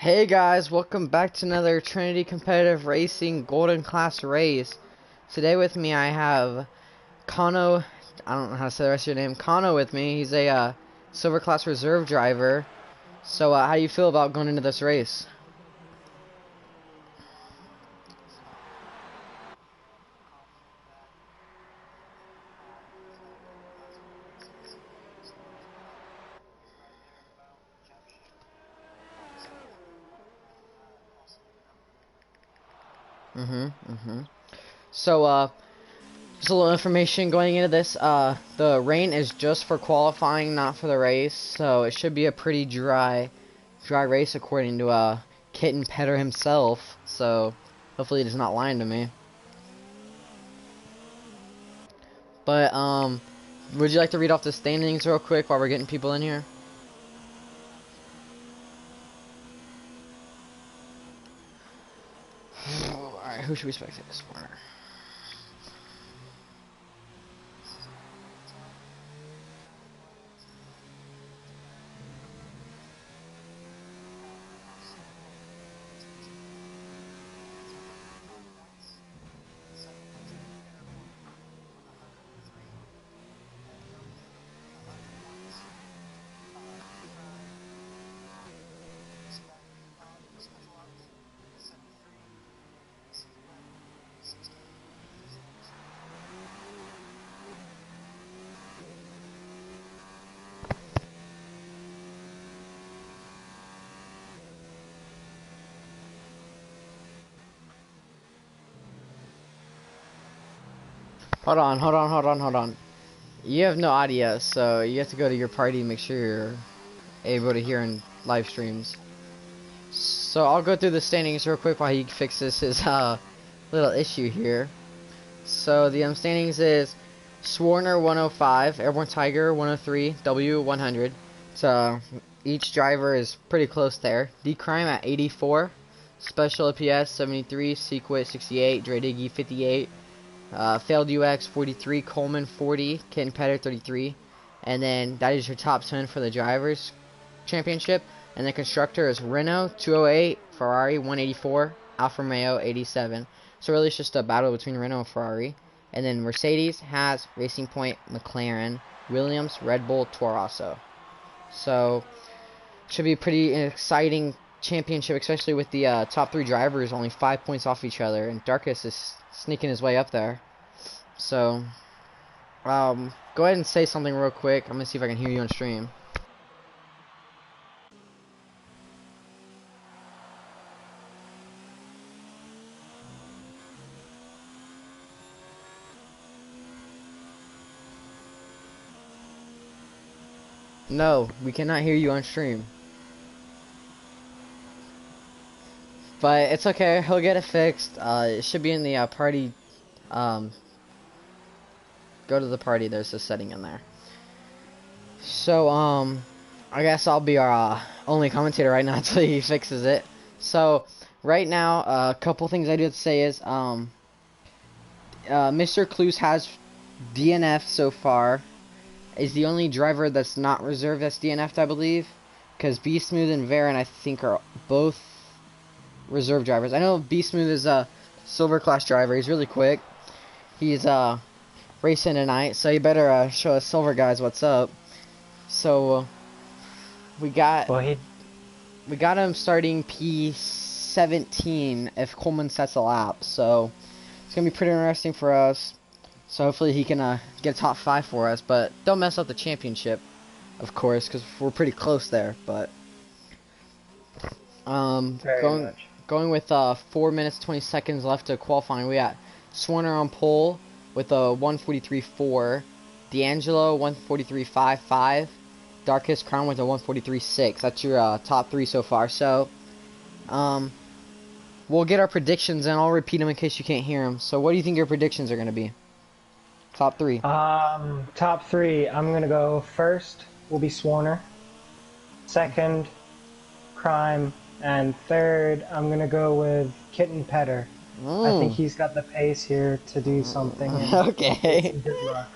Hey guys, welcome back to another Trinity Competitive Racing Golden Class race. Today with me I have Kano, I don't know how to say the rest of your name, Kano with me. He's a Silver Class Reserve driver. So how do you feel about going into this race? So just a little information going into this. The rain is just for qualifying, not for the race. So it should be a pretty dry race according to Kitten Petter himself. So hopefully he's not lying to me. But would you like to read off the standings real quick while we're getting people in here? Alright, who should we spectate this for? Hold on. You have no audio, so you have to go to your party and make sure you're able to hear in live streams. So I'll go through the standings real quick while he fixes his little issue here. So the standings is Swarner 105, Airborne Tiger 103, W 100. So each driver is pretty close there. D-Crime at 84, Special APS 73, Sequit 68, Dre Diggy 58. Failed UX 43, Coleman 40, Kitten Petter 33, and then that is your top 10 for the drivers championship. And the constructor is Renault 208, Ferrari 184, Alfa Romeo 87. So really it's just a battle between Renault and Ferrari. And then Mercedes has Racing Point, McLaren, Williams, Red Bull, Toro Rosso. So should be a pretty exciting championship, especially with the top three drivers only 5 points off each other, and Darkus is sneaking his way up there. So go ahead and say something real quick. I'm gonna see if I can hear you on stream. No, we cannot hear you on stream. But it's okay, he'll get it fixed. It should be in the party. Go to the party, there's a setting in there. So, I guess I'll be our only commentator right now until he fixes it. So, right now, a couple things I do have to say is, Mr. Clues has DNF so far. Is the only driver that's not reserved that's DNF'd, I believe. Because B Smooth and Varen, I think, are both reserve drivers. I know B Smooth is a silver class driver. He's really quick. He's racing tonight, so you better show us silver guys what's up. So we got him starting P17 if Coleman sets a lap. So it's gonna be pretty interesting for us. So hopefully he can get a top 5 for us, but don't mess up the championship, of course, because we're pretty close there. But going with 4 minutes 20 seconds left to qualifying, we got Swarner on pole with a 143.4, D'Angelo 143.55, Darkest Crown with a 143.6. That's your top 3 so far. So we'll get our predictions and I'll repeat them in case you can't hear them. So what do you think your predictions are going to be? Top 3. Top 3. I'm gonna go first will be Swarner. Second, Crime, and third, I'm gonna go with Kitten Petter. I think he's got the pace here to do something. Okay. Good luck.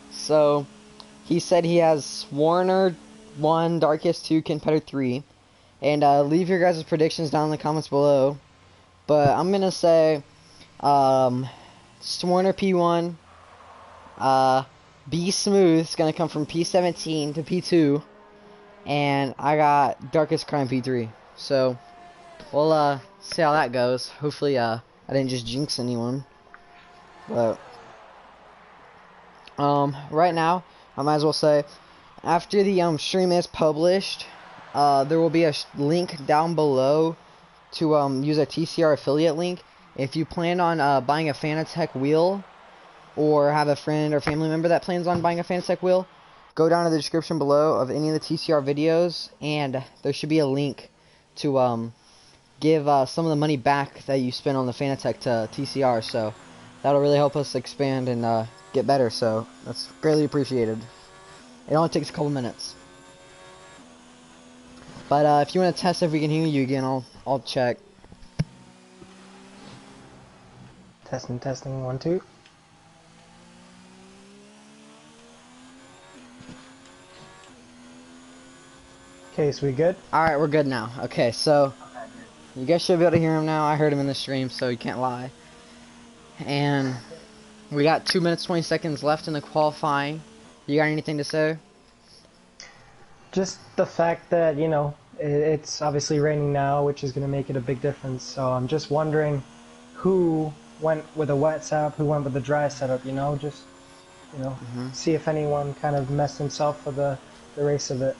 So he said he has Swarner 1, Darkest 2, Kitten Petter 3. And leave your guys' predictions down in the comments below. But I'm gonna say Swarner P1, B Smooth is gonna come from P17 to P2, and I got Darkest Crime P3. So we'll see how that goes. Hopefully I didn't just jinx anyone. But right now I might as well say, after the stream is published, there will be a link down below to use a TCR affiliate link. If you plan on buying a Fanatec wheel, or have a friend or family member that plans on buying a Fanatec wheel, go down to the description below of any of the TCR videos, and there should be a link to give some of the money back that you spent on the Fanatec to TCR. So that'll really help us expand and get better. So that's greatly appreciated. It only takes a couple minutes. But if you want to test if we can hear you again, I'll check. Testing, testing, 1, 2. Okay, so we good? Alright, we're good now. Okay, so you guys should be able to hear him now. I heard him in the stream, so you can't lie. And we got 2 minutes 20 seconds left in the qualifying. You got anything to say? Just the fact that, you know, it's obviously raining now, which is going to make it a big difference. So I'm just wondering who went with a wet setup, who went with the dry setup, you know, just, you know, see if anyone kind of messed himself for the race of it.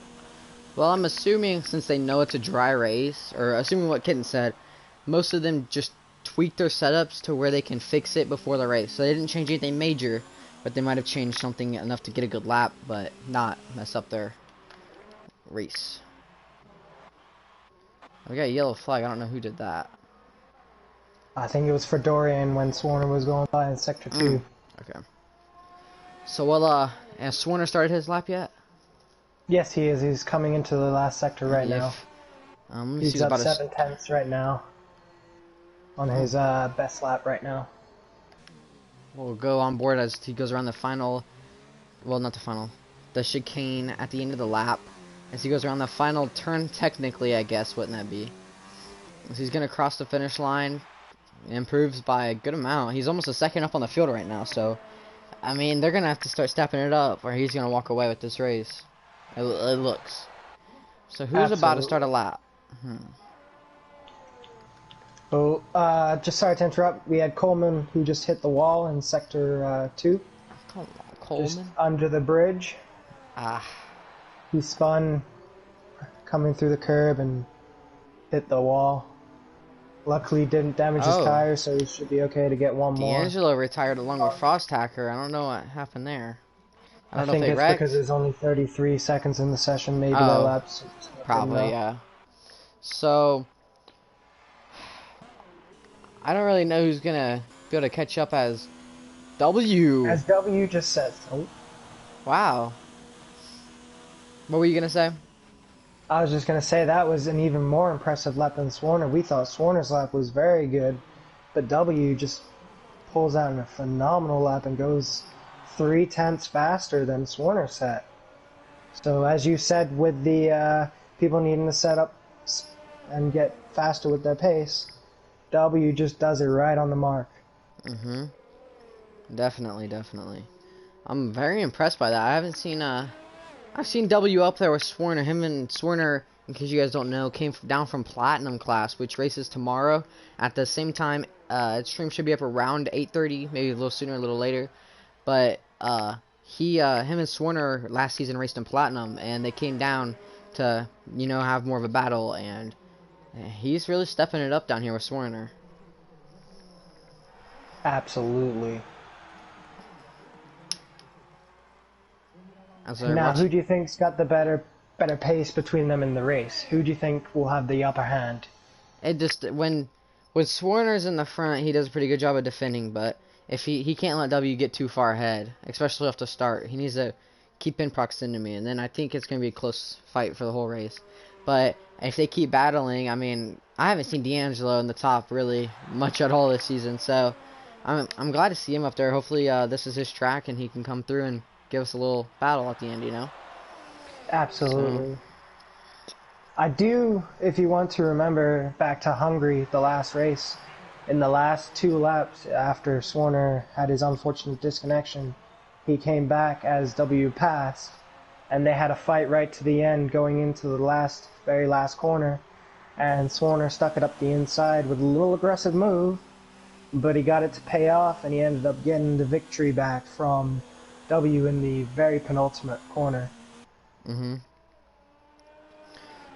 Well, I'm assuming since they know it's a dry race, or assuming what Kitten said, most of them just tweaked their setups to where they can fix it before the race. So they didn't change anything major, but they might have changed something enough to get a good lap, but not mess up their race. We got a yellow flag. I don't know who did that. I think it was for Dorian when Swarner was going by in Sector 2. Okay. So, well, has Swarner started his lap yet? Yes, he is. He's coming into the last sector right now. He's up 7/10 right now on his best lap right now. We'll go on board as he goes around the final, well, not the final, the chicane at the end of the lap. As he goes around the final turn, technically, I guess, wouldn't that be? As he's going to cross the finish line, improves by a good amount. He's almost a second up on the field right now, so, I mean, they're going to have to start stepping it up, or he's going to walk away with this race. It looks. So who's about to start a lap? Oh, just sorry to interrupt. We had Coleman who just hit the wall in Sector 2. Coleman? Just under the bridge. He spun coming through the curb and hit the wall. Luckily didn't damage his tires, so he should be okay to get one more. D'Angelo retired along with Frost Hacker. I don't know what happened there. I think it's because there's only 33 seconds in the session. Maybe that lap's probably, yeah. So I don't really know who's gonna be able to catch up as W. As W just said. Oh. Wow. What were you gonna say? I was just gonna say that was an even more impressive lap than Swarner. We thought Swarner's lap was very good, but W just pulls out a phenomenal lap and goes 3/10 faster than Swarner set. So as you said, with the people needing to set up and get faster with their pace, W just does it right on the mark. Definitely, definitely. I'm very impressed by that. I haven't seen I've seen W up there with Swarner. Him and Swarner, in case you guys don't know, came down from Platinum class, which races tomorrow at the same time. Stream should be up around 8:30, maybe a little sooner, a little later. But him and Swarner last season raced in Platinum, and they came down to, you know, have more of a battle, and he's really stepping it up down here with Swarner. Absolutely. Now, who do you think's got the better pace between them in the race? Who do you think will have the upper hand? It just when Swarner's in the front, he does a pretty good job of defending, but if he can't let W get too far ahead, especially off the start. He needs to keep in proximity, and then I think it's going to be a close fight for the whole race. But if they keep battling, I mean, I haven't seen D'Angelo in the top really much at all this season, so I'm glad to see him up there. Hopefully this is his track, and he can come through and give us a little battle at the end, you know? Absolutely. I do, if you want to remember back to Hungary, the last race, in the last 2 laps after Swarner had his unfortunate disconnection, he came back as W passed, and they had a fight right to the end going into the very last corner, and Swarner stuck it up the inside with a little aggressive move, but he got it to pay off, and he ended up getting the victory back from W in the very penultimate corner. Mm-hmm.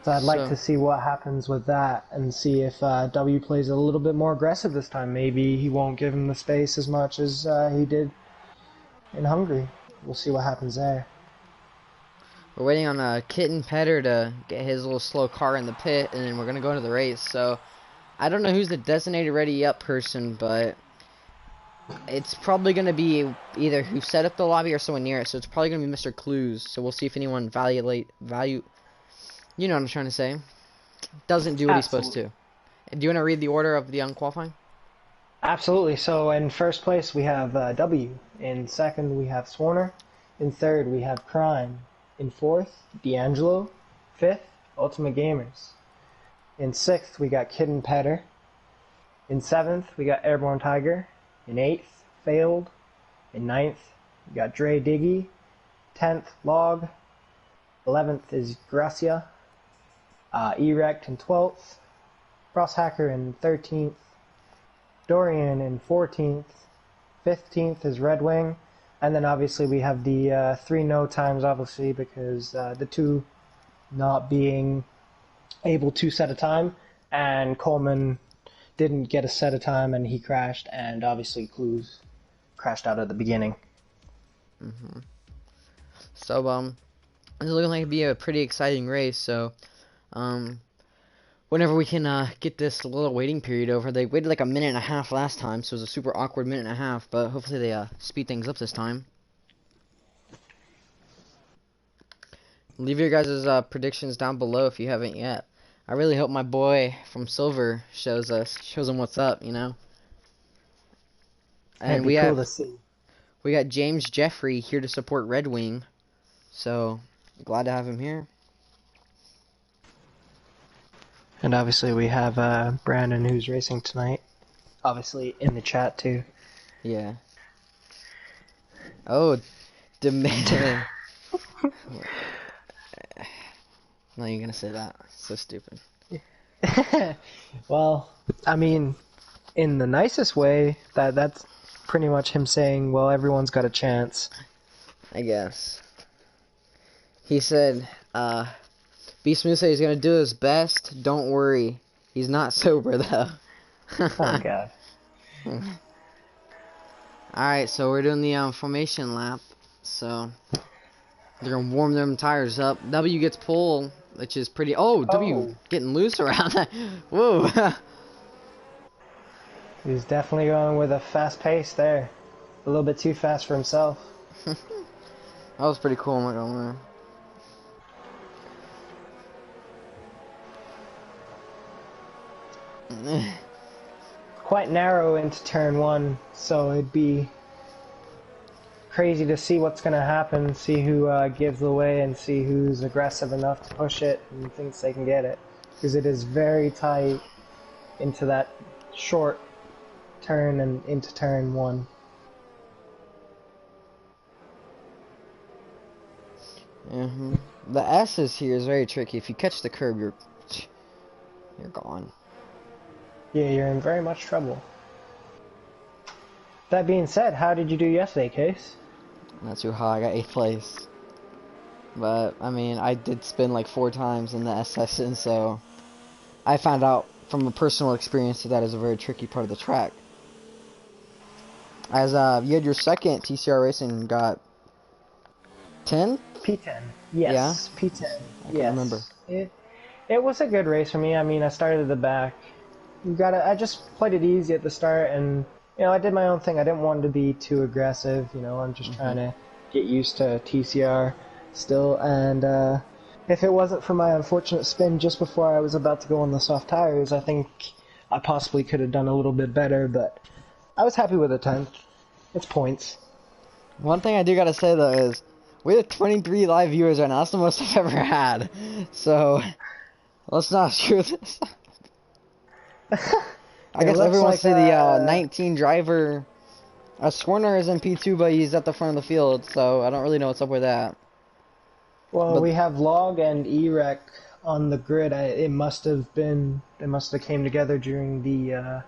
So I'd like So, to see what happens with that and see if W plays a little bit more aggressive this time. Maybe he won't give him the space as much as he did in Hungary. We'll see what happens there. we're waiting on Kitten Petter to get his little slow car in the pit, and then we're going to go into the race. So, I don't know who's the designated ready up person, but it's probably going to be either who set up the lobby or someone near it. So, it's probably going to be Mr. Clues. So, we'll see if anyone you know what I'm trying to say, doesn't do what he's supposed Absolutely. to. Do you want to read the order of the qualifying? Absolutely. So in first place we have W. In second we have Swarner. In third we have Crime. In fourth, D'Angelo. Fifth, Ultimate Gamers. In sixth we got Kid Petter. In seventh we got Airborne Tiger. In eighth, Failed. In ninth we got Dre Diggy. 10th, Log. 11th is Gracia. Erect in 12th. Crosshacker in 13th. Dorian in 14th. 15th is Red Wing. And then obviously we have the 3 no times, obviously, because the 2 not being able to set a time. And Coleman didn't get a set of time and he crashed. And obviously Clues crashed out at the beginning. Mm-hmm. So, it's looking like it'd be a pretty exciting race. So, whenever we can get this little waiting period over. They waited like a minute and a half last time, so it was a super awkward minute and a half, but hopefully they speed things up this time. Leave your guys' predictions down below if you haven't yet. I really hope my boy from Silver shows him what's up, you know. It'd And be cool to see. we got James Jeffrey here to support Red Wing, so glad to have him here. And obviously we have Brandon who's racing tonight. Obviously in the chat too. Yeah. Oh, demand. No, you're gonna say that. So stupid. Well, I mean, in the nicest way, that's pretty much him saying, well, everyone's got a chance. I guess. He said, B Smooth said he's gonna do his best. Don't worry. He's not sober though. Oh god. Alright, so we're doing the formation lap. So they're gonna warm them tires up. W gets pole, which is pretty W getting loose around that. Whoa. He's definitely going with a fast pace there. A little bit too fast for himself. That was pretty cool, I'm not gonna lie. Quite narrow into turn 1, so it'd be crazy to see what's going to happen, see who gives away, and see who's aggressive enough to push it and thinks they can get it. Because it is very tight into that short turn and into turn 1. Mm-hmm. The S's here is very tricky. If you catch the curb, you're gone. Yeah, you're in very much trouble. That being said, how did you do yesterday, Case? Not too high. I got 8th place. But, I mean, I did spin like 4 times in the S session, so I found out from a personal experience that is a very tricky part of the track. As you had your second TCR race and got 10? P10. Yes, Yeah? P10. I can't remember. It was a good race for me. I mean, I started at the back. I just played it easy at the start, and I did my own thing. I didn't want to be too aggressive. I'm just trying to get used to TCR still. And if it wasn't for my unfortunate spin just before I was about to go on the soft tires, I think I possibly could have done a little bit better. But I was happy with a 10th. It's points. One thing I do gotta say though is we have 23 live viewers right now. That's the most I've ever had. So Let's not screw this. I It guess looks everyone wants like to see the 19 driver. Swerner is in P2, but he's at the front of the field, so I don't really know what's up with that. well, But we have log and erec on the grid. It must have came together during the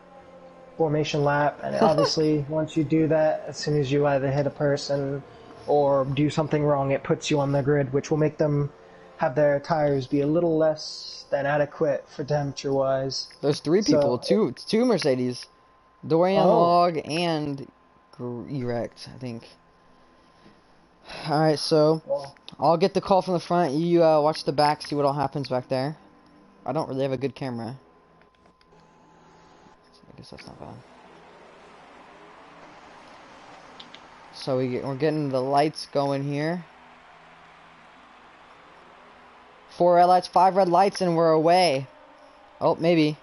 formation lap, and obviously once you do that, as soon as you either hit a person or do something wrong, it puts you on the grid, which will make them have their tires be a little less than adequate for temperature wise. there's three people, So, two Mercedes, Dorian, oh, Log, and Erect, I think. All right, so well, I'll get the call from the front. You watch the back, see what all happens back there. I don't really have a good camera. I guess that's not bad. So we're getting the lights going here. 4 red lights, 5 red lights, and we're away. Oh, maybe.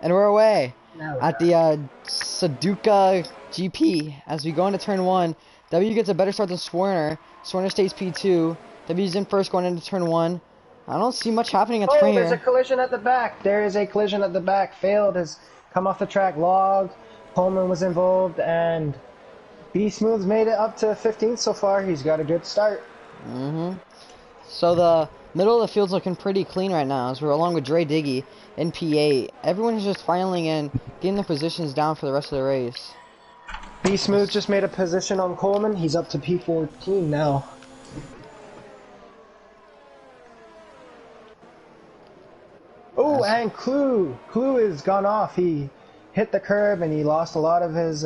And we're away. now At the Suduka GP. As we go into turn 1, W gets a better start than Swerner. Swerner stays P2. W's in first going into turn 1. I don't see much happening at the front there's a here. collision at the back. There is a collision at the back. Failed has come off the track. Log, Coleman was involved, and B Smooth's made it up to 15th so far. He's got a good start. So the middle of the field's looking pretty clean right now as we're along with Dre Diggy in P8. Everyone's just filing in, getting their positions down for the rest of the race. B Smooth just made a position on Coleman. He's up to P14 now. Oh, and Clue has gone off. He hit the curb and he lost a lot of his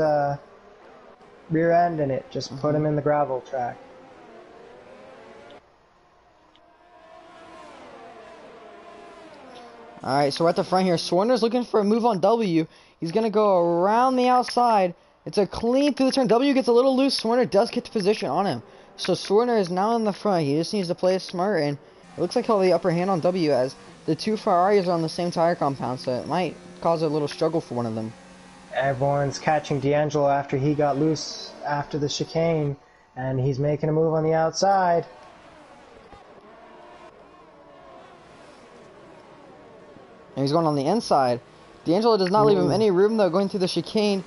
rear end, and it just put him in the gravel track. Alright, so we're at the front here. Swerner's looking for a move on W. He's going to go around the outside. It's a clean through the turn. W gets a little loose. Swerner does get the position on him. So Swerner is now in the front. He just needs to play it smart, and it looks like he'll have the upper hand on W as the two Ferraris are on the same tire compound, so it might cause a little struggle for one of them. Everyone's catching D'Angelo after he got loose after the chicane, and he's making a move on the outside. And he's going on the inside. D'Angelo does not leave him any room, though, going through the chicane.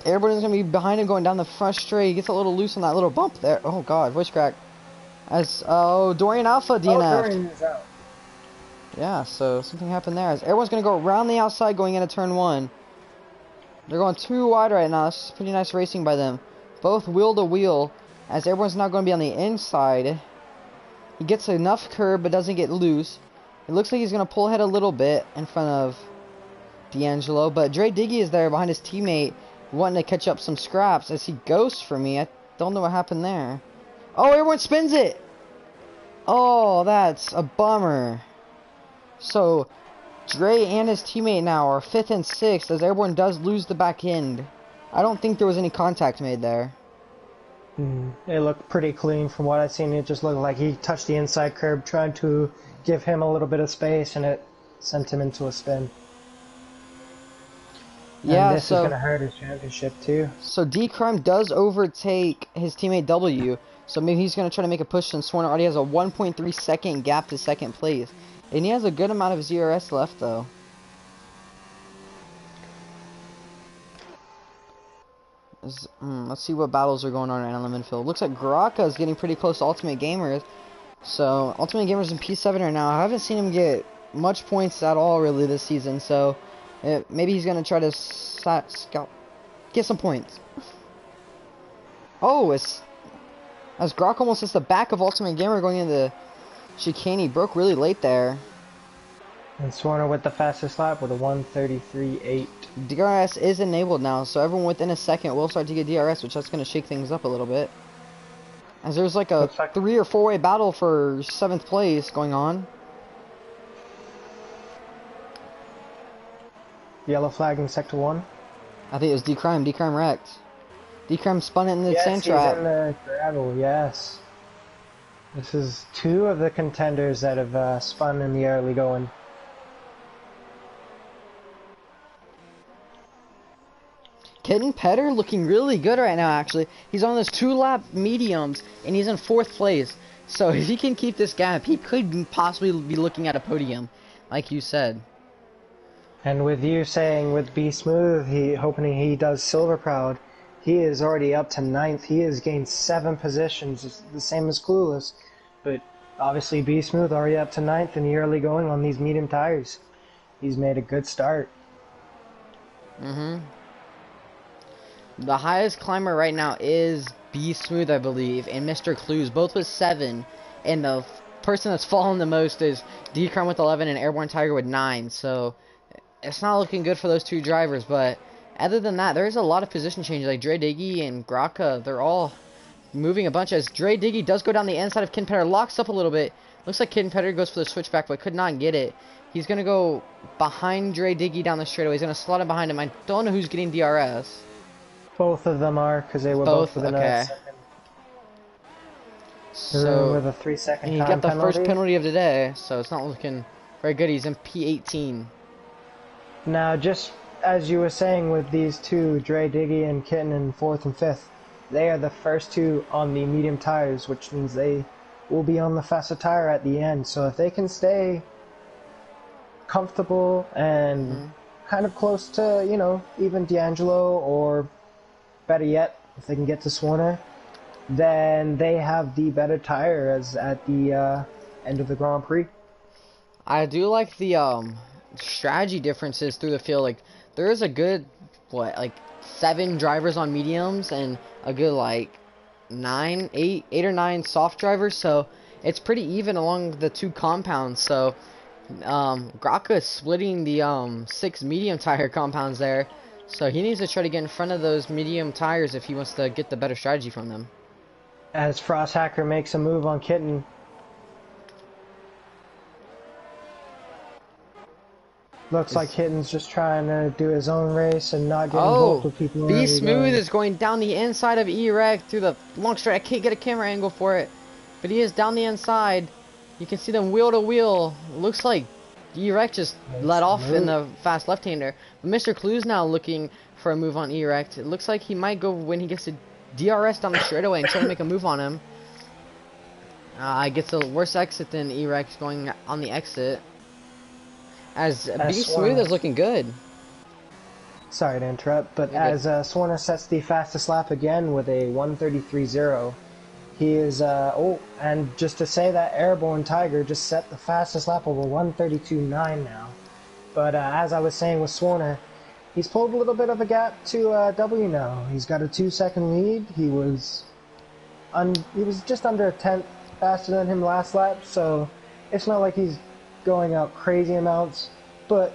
Everybody's going to be behind him going down the front straight. He gets a little loose on that little bump there. Oh, God, voice crack. As, Dorian Alpha DNF'd. Dorian is out. Yeah, so something happened there. As everyone's going to go around the outside going into turn 1. They're going too wide right now. This is pretty nice racing by them. Both wheel to wheel. As everyone's now going to be on the inside. He gets enough curb but doesn't get loose. It looks like he's going to pull ahead a little bit in front of D'Angelo. But Dre Diggy is there behind his teammate wanting to catch up some scraps as he ghosts for me. I don't know what happened there. Oh, everyone spins it! Oh, that's a bummer. So, Dre and his teammate now are 5th and 6th as everyone does lose the back end. I don't think there was any contact made there. It looked pretty clean from what I've seen. It just looked like he touched the inside curb, trying to give him a little bit of space, and it sent him into a spin. Yeah, and this so is going to hurt his championship too. So D-Crime does overtake his teammate W, so maybe he's going to try to make a push, and Swerner already has a 1.3 second gap to second place. And he has a good amount of ZRS left, though. Let's see what battles are going on right now in the midfield. Looks like Graka is getting pretty close to Ultimate Gamers. So, Ultimate Gamers in P7 right now. I haven't seen him get much points at all, really, this season. So, maybe he's going to try to get some points. Oh, as Grok almost hits the back of Ultimate Gamer going into the chicane. He broke really late there. And Swerner with the fastest lap with a 1:33.8. DRS is enabled now, so everyone within a second will start to get DRS, which that's going to shake things up a little bit. As there's like a 3 or 4 way battle for 7th place going on. Yellow flag in sector 1. I think it was D-Crime. D-Crime wrecked. D-Crime spun it in the sand Yes, trap. he's in the gravel, yes. This is 2 of the contenders that have spun in the early going. Kitten Petter looking really good right now, actually. He's on those 2-lap mediums, and he's in 4th place. So if he can keep this gap, he could possibly be looking at a podium. like you said. And with you saying with Be Smooth, hoping he does Silver Proud, he is already up to 9th. He has gained 7 positions, it's the same as Clueless. But obviously Be Smooth already up to 9th in the early going on these medium tires. He's made a good start. The highest climber right now is Be Smooth, I believe, and Mr. Clues, both with 7. And the person that's fallen the most is D-Crown with 11 and Airborne Tiger with 9. So it's not looking good for those two drivers, but other than that, there's a lot of position changes. Like Dre Diggy and Graka, they're all moving a bunch. As Dre Diggy does go down the inside of Kinpetter, locks up a little bit. Looks like Kinpetter goes for the switchback, but could not get it. He's going to go behind Dre Diggy down the straightaway. He's going to slot him behind him. I don't know who's getting DRS. Both of them are, because they were both within a second. So with a 3-second he got the first penalty of the day, so it's not looking very good. He's in P18. Now, just as you were saying with these two, Dre Diggy and Kitten in 4th and 5th, they are the first two on the medium tires, which means they will be on the faster tire at the end. So if they can stay comfortable and kind of close to, you know, even D'Angelo, or better yet, if they can get to Swarner, then they have the better tire as at the end of the Grand Prix. I do like the strategy differences through the field. Like, there is a good, what, like 7 drivers on mediums and a good like 8 or 9 soft drivers, so it's pretty even along the 2 compounds. So Graka is splitting the 6 medium tire compounds there, so he needs to try to get in front of those medium tires if he wants to get the better strategy from them. As Frost Hacker makes a move on Kitten. Looks like Kitten's just trying to do his own race and not get involved with people. Be Smooth is going down the inside of E-Rec through the long straight. I can't get a camera angle for it, but he is down the inside. You can see them wheel to wheel. Looks like E-Rec just let off in the fast left-hander. But Mr. Clue's now looking for a move on E-Rec. It looks like he might go when he gets to DRS down the straightaway and try to make a move on him. Gets a worse exit than E-Rec going on the exit. As Be Smooth is looking good. Sorry to interrupt, but as Swarner sets the fastest lap again with a 1:33.0, he is, and just to say that Airborne Tiger just set the fastest lap over 1:32.9 now. But as I was saying with Swarner, he's pulled a little bit of a gap to W now. He's got a 2-second lead. He was just under a tenth faster than him last lap, so it's not like he's going out crazy amounts, but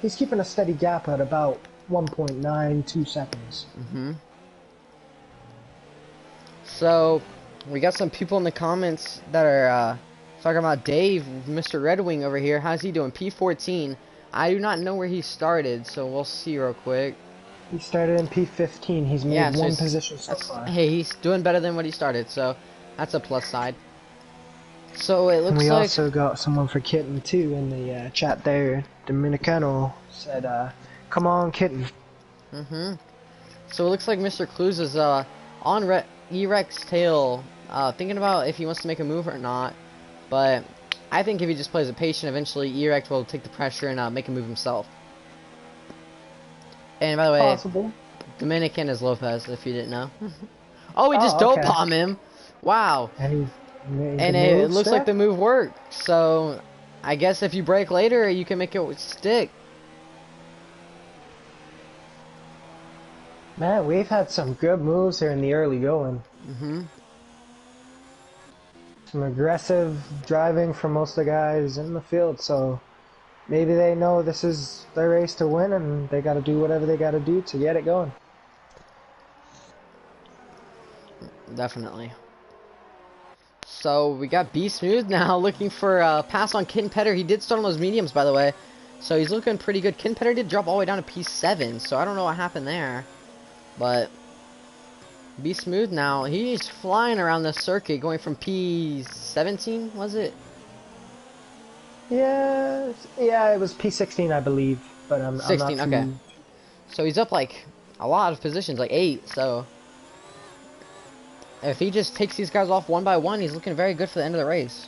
he's keeping a steady gap at about 1.92 seconds. So we got some people in the comments that are talking about Dave, Mr. Red Wing over here. How's he doing? P14. I do not know where he started, so we'll see real quick. He started in P15. He's made one position so far. Hey, he's doing better than what he started, so that's a plus side. So it looks like... We also got someone for Kitten, too, in the chat there. Dominicano said, come on, Kitten. So it looks like Mr. Clues is on E-Rec's tail, thinking about if he wants to make a move or not. But I think if he just plays it patient, eventually E-Rec will take the pressure and make a move himself. And by the way, Dominican is Lopez, if you didn't know. Oh, he just dope bomb him. Wow. And it looks like the move worked. So I guess if you break later, you can make it stick. Man, we've had some good moves here in the early going. Some aggressive driving from most of the guys in the field, so maybe they know this is their race to win and they got to do whatever they got to do to get it going. Definitely. So we got Be Smooth now looking for a pass on Kinpetter. He did start on those mediums, by the way, so he's looking pretty good. Kinpetter did drop all the way down to P7, so I don't know what happened there. But Be Smooth now, he's flying around the circuit, going from P17, was it? Yeah, it was P16, I believe, but I'm 16, not okay. So he's up like a lot of positions, like 8, so if he just takes these guys off one by one, he's looking very good for the end of the race.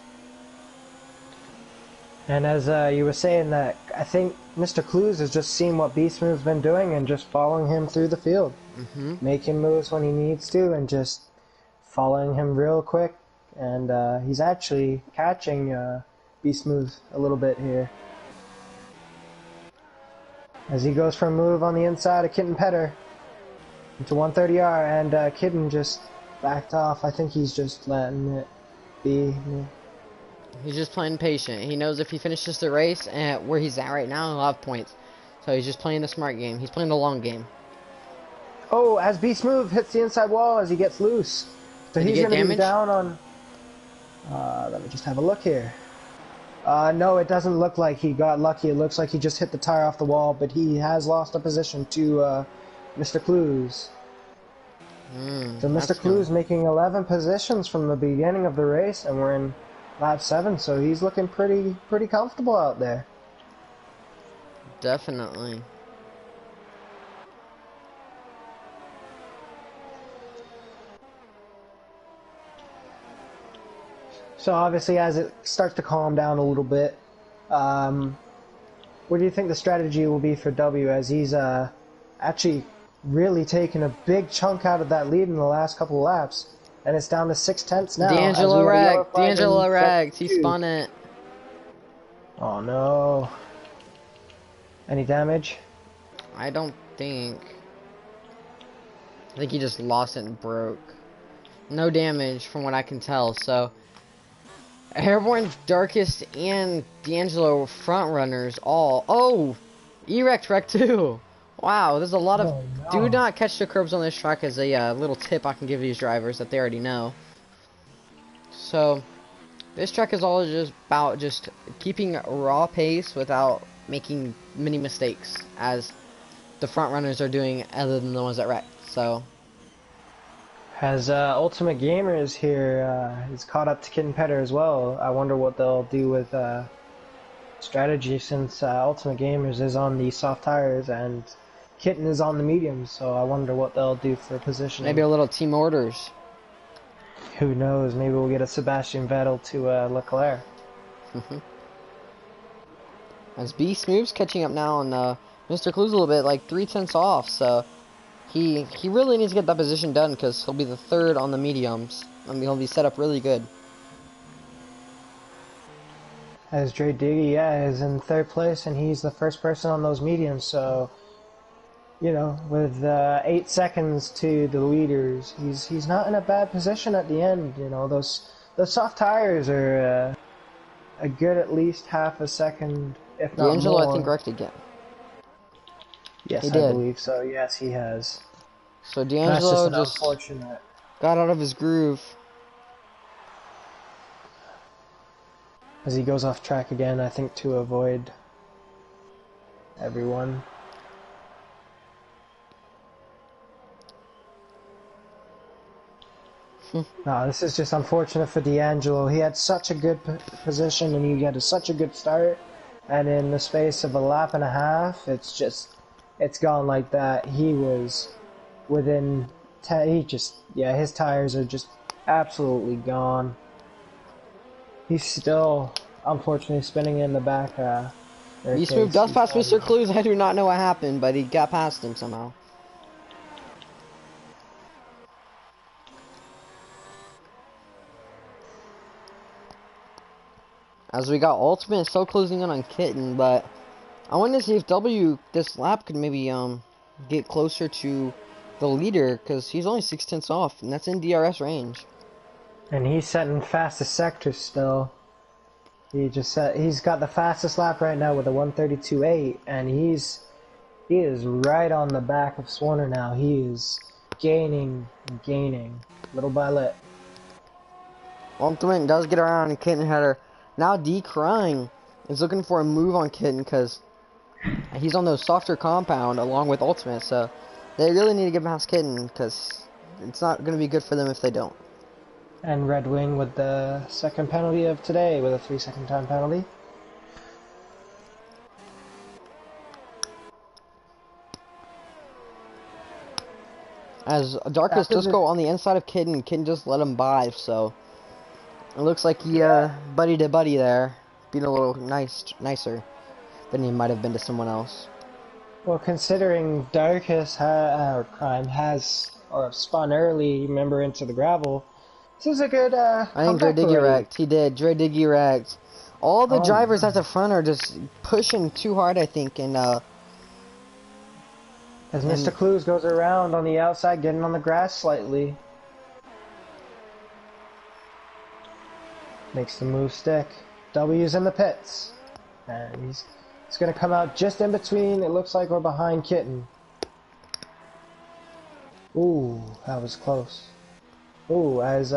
And as you were saying that, I think Mr. Clues has just seen what Beast Move's been doing and just following him through the field. Mm-hmm. Making moves when he needs to and just following him real quick. And he's actually catching Beast Move a little bit here. As he goes for a move on the inside of Kitten Petter into 130R, and Kitten just backed off. I think he's just letting it be. He's just playing patient. He knows if he finishes the race and where he's at right now, he'll have points. So he's just playing the smart game. He's playing the long game. Oh, as Beast Move hits the inside wall as he gets loose. So Did he he's get going to be damage? down on... let me just have a look here. No, it doesn't look like he got lucky. It looks like he just hit the tire off the wall, but he has lost a position to Mr. Clues. So Mr. Clues making 11 positions from the beginning of the race, and we're in lap 7, so he's looking pretty comfortable out there. Definitely. So obviously, as it starts to calm down a little bit, what do you think the strategy will be for W, as he's actually really taken a big chunk out of that lead in the last couple of laps, and it's down to 6/10 now. D'Angelo ragged. D'Angelo ragged. He spun it. Oh no. Any damage? I don't think. I think he just lost it and broke. No damage from what I can tell, so. Airborne, Darkest, and D'Angelo front runners all. Oh! Erect wreck too! Wow, there's a lot of. Oh, no. Do not catch the curbs on this track as a little tip I can give these drivers that they already know. So, this track is all just about just keeping raw pace without making many mistakes, as the front runners are doing other than the ones that wrecked. So. As Ultimate Gamers here is caught up to Kitten Petter as well. I wonder what they'll do with strategy, since Ultimate Gamers is on the soft tires and Kitten is on the mediums, so I wonder what they'll do for positioning. Maybe a little team orders. Who knows, maybe we'll get a Sebastian Vettel to Leclerc. As Beast Moves catching up now on Mr. Clues a little bit, like 3/10 off, so he really needs to get that position done because he'll be the third on the mediums. I mean, he'll be set up really good. As Dre Diggy, yeah, is in third place, and he's the first person on those mediums, so, you know, with 8 seconds to the leaders, he's not in a bad position at the end. You know, those soft tires are a good at least half a second, if not D'Angelo, more. I think, wrecked again. Yes, he I did. believe so. Yes, he has. So That's D'Angelo just just unfortunate. got out of his groove. As he goes off track again, I think to avoid everyone. No, this is just unfortunate for D'Angelo. He had such a good position and he had such a good start, and in the space of a lap and a half, it's gone like that. He was within 10, his tires are just absolutely gone. He's still, unfortunately, spinning in the back. Beast Move does pass Mr. Clues. I do not know what happened, but he got past him somehow. As we got Ultimate still closing in on Kitten, but I wanted to see if W this lap could maybe get closer to the leader, because he's only 6/10 off, and that's in DRS range. And he's setting fastest sector still. He's got the fastest lap right now with a 132.8, and he is right on the back of Swarner now. He is gaining, little by little. Ultimate does get around, and Kitten header. Now D Crying is looking for a move on Kitten because he's on those softer compound along with Ultimate, so they really need to get past Kitten because it's not going to be good for them if they don't. And Red Wing with the second penalty of today with a 3-second time penalty. As Darkest just go on the inside of Kitten, Kitten just let him by, so it looks like he buddy to buddy there. being a little nicer than he might have been to someone else. Well, considering Darkus or Crime has or spun early, remember, into the gravel, this is a good I think Dre comeback Diggy already. wrecked. He did. Dre Diggy wrecked. All the Oh drivers at my. the front are just pushing too hard, I think, As Mr. and Clues goes around on the outside, getting on the grass slightly. Makes the move stick. W's in the pits. And he's going to come out just in between. It looks like we're behind Kitten. Ooh, that was close. Ooh, as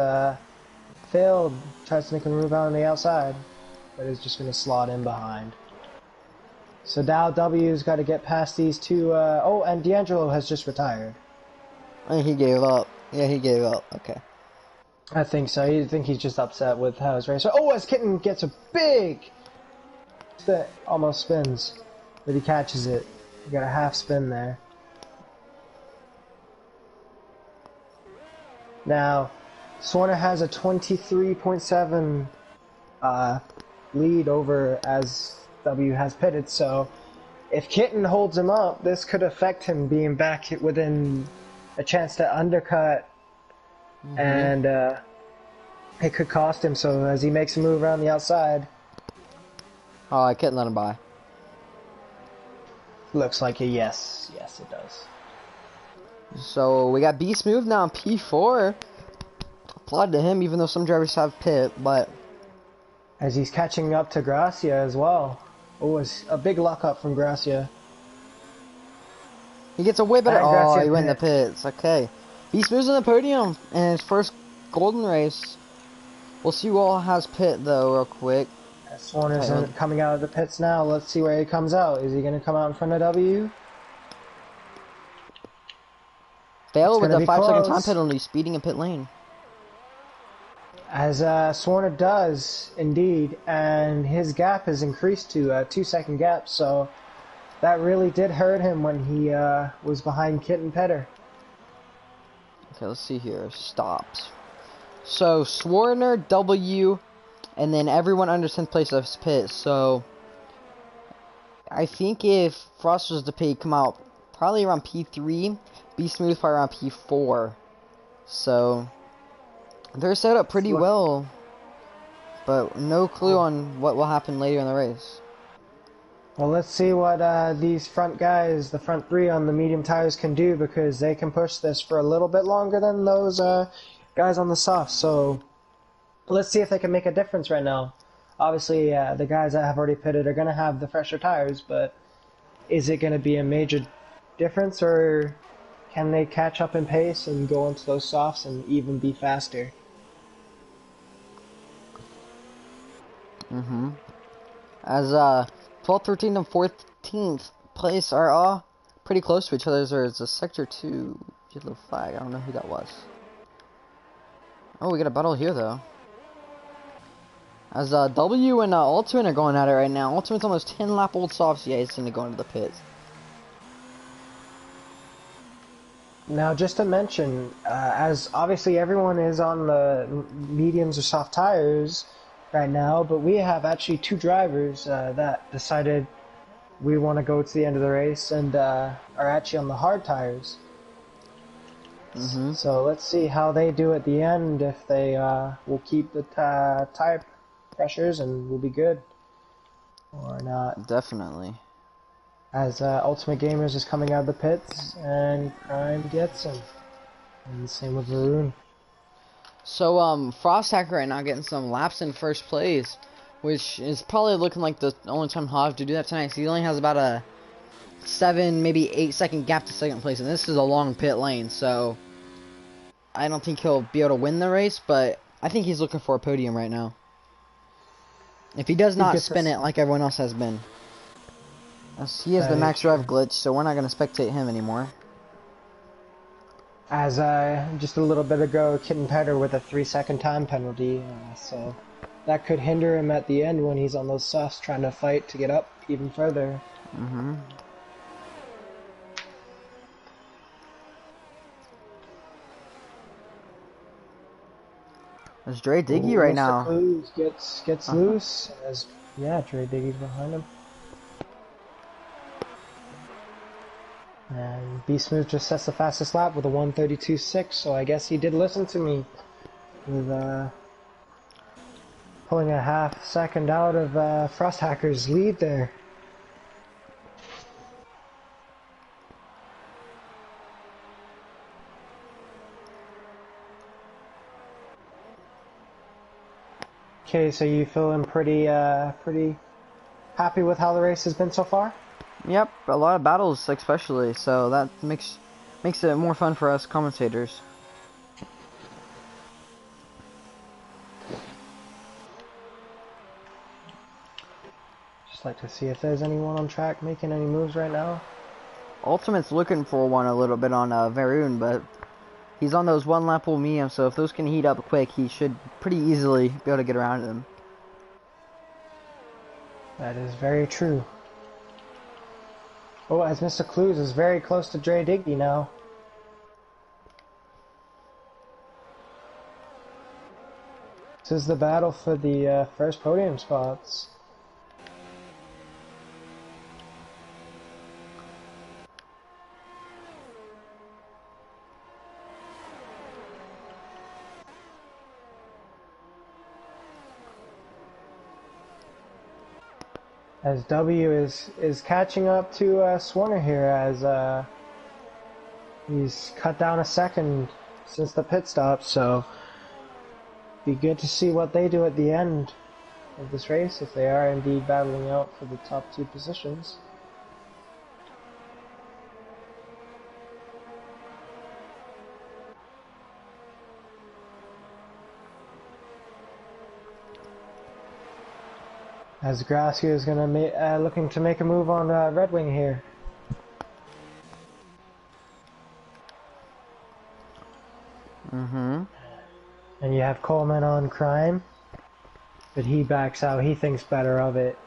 failed, tries to make a move out on the outside, but is just going to slot in behind. So now W's got to get past these two. Oh, and D'Angelo has just retired. I think he gave up. Yeah, he gave up. Okay. I think so. I think he's just upset with how his race. Oh, as Kitten gets a big spin, almost spins, but he catches it. He got a half spin there. Now, Swarner has a 23.7 lead over as W has pitted, so if Kitten holds him up, this could affect him being back within a chance to undercut, and it could cost him. So as he makes a move around the outside, Oh, I couldn't let him by. looks like a yes. Yes, it does. So we got Beast Move now on P4. Applaud to him, even though some drivers have pit, but As he's catching up to Gracia as well. Oh, it's a big lockup from Gracia. he gets a way better. And Oh, Gracia he went in the pit. pits. Okay. Beast Move's on the podium in his first golden race. We'll see who all has pit, though, real quick. Swarner's coming out of the pits now. Let's see where he comes out. Is he going to come out in front of W? Failed with a be 5-second time close. penalty, speeding in pit lane. As Swarner does, indeed, and his gap has increased to a 2-second gap, so that really did hurt him when he was behind Kitten Petter. Okay, let's see here. Stops. So, Swarner, W, and then everyone under 10th place is pit. So, I think if Frost was to pit, come out probably around P3. Beast Smooth probably around P4. So, they're set up pretty well. But no clue on what will happen later in the race. Well, let's see what these front guys, the front three on the medium tires, can do, because they can push this for a little bit longer than those guys on the soft. So let's see if they can make a difference right now. Obviously, the guys that have already pitted are going to have the fresher tires, but is it going to be a major difference, or can they catch up in pace and go into those softs and even be faster? As 12th, 13th, and 14th place are all pretty close to each other. There's a Sector 2 yellow flag. I don't know who that was. Oh, we got a battle here, though. As W and Ultimate are going at it right now. Ultimate's almost 10 lap old softs. Yeah, he's going to go into the pits. Now, just to mention, as obviously everyone is on the mediums or soft tires right now, but we have actually two drivers that decided we want to go to the end of the race and are actually on the hard tires. So let's see how they do at the end, if they will keep the tire pressures and will be good or not. Definitely. As Ultimate Gamers is coming out of the pits and Crime gets him. And same with Varun. So, Frost Hacker right now getting some laps in first place, which is probably looking like the only time he'll have to do that tonight. So he only has about a 7, maybe 8-second gap to second place, and this is a long pit lane, so I don't think he'll be able to win the race, but I think he's looking for a podium right now. If he does not spin it like everyone else has been. As he has the max drive glitch, so we're not going to spectate him anymore. As just a little bit ago, Kitten Petter with a 3-second time penalty, so that could hinder him at the end when he's on those softs trying to fight to get up even further. There's Dre Diggy right now. Mr. Clues gets loose as Yeah, Dre Diggy's behind him. And B Smooth just sets the fastest lap with a 1:32.6, so I guess he did listen to me with pulling a half second out of Frost Hacker's lead there. Okay, so you feeling pretty happy with how the race has been so far? Yep, a lot of battles especially, so that makes it more fun for us commentators. Just like to see if there's anyone on track making any moves right now. Ultimate's looking for one a little bit on Varun, but he's on those one lap medium, so if those can heat up quick, he should pretty easily be able to get around them. That is very true. Oh, as Mr. Clues is very close to Dre Digby now. This is the battle for the first podium spots. As W is catching up to Swarner here, as he's cut down a second since the pit stop, so be good to see what they do at the end of this race, if they are indeed battling out for the top two positions. As Gracia is going to looking to make a move on Red Wing here. And you have Coleman on Crime, but he backs out. He thinks better of it.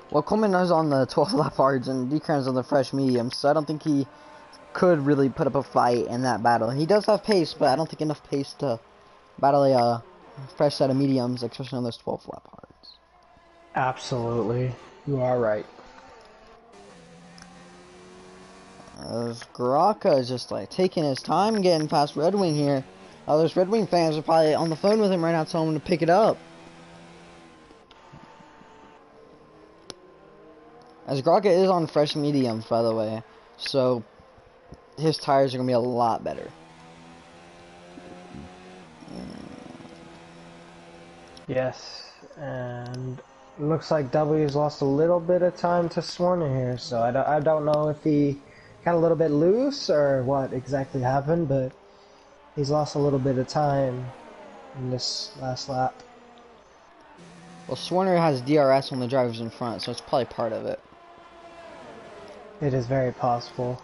Well, Coleman is on the 12 lap hards and Decran's on the fresh medium, so I don't think he could really put up a fight in that battle. He does have pace, but I don't think enough pace to battle a fresh set of mediums, especially on those 12 lap hards. Absolutely. You are right. As Garaka is just like taking his time getting past Red Wing here. Those Red Wing fans are probably on the phone with him right now telling him to pick it up. As Garaka is on fresh mediums, by the way, so his tires are going to be a lot better. Yes, and looks like W's lost a little bit of time to Swarner here, so I don't know if he got a little bit loose or what exactly happened, but he's lost a little bit of time in this last lap. Well, Swarner has DRS on the drivers in front, so it's probably part of it. It is very possible.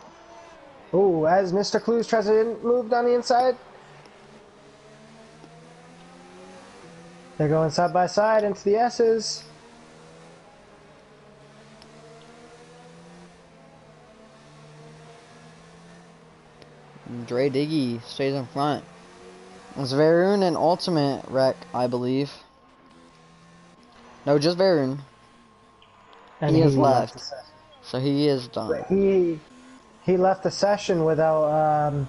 Oh, as Mr. Clues tries to move down the inside. They're going side by side into the S's. Dre Diggy stays in front. It's Varun and Ultimate wreck, I believe. No, just Varun. And he is left. So he is done. He left the session without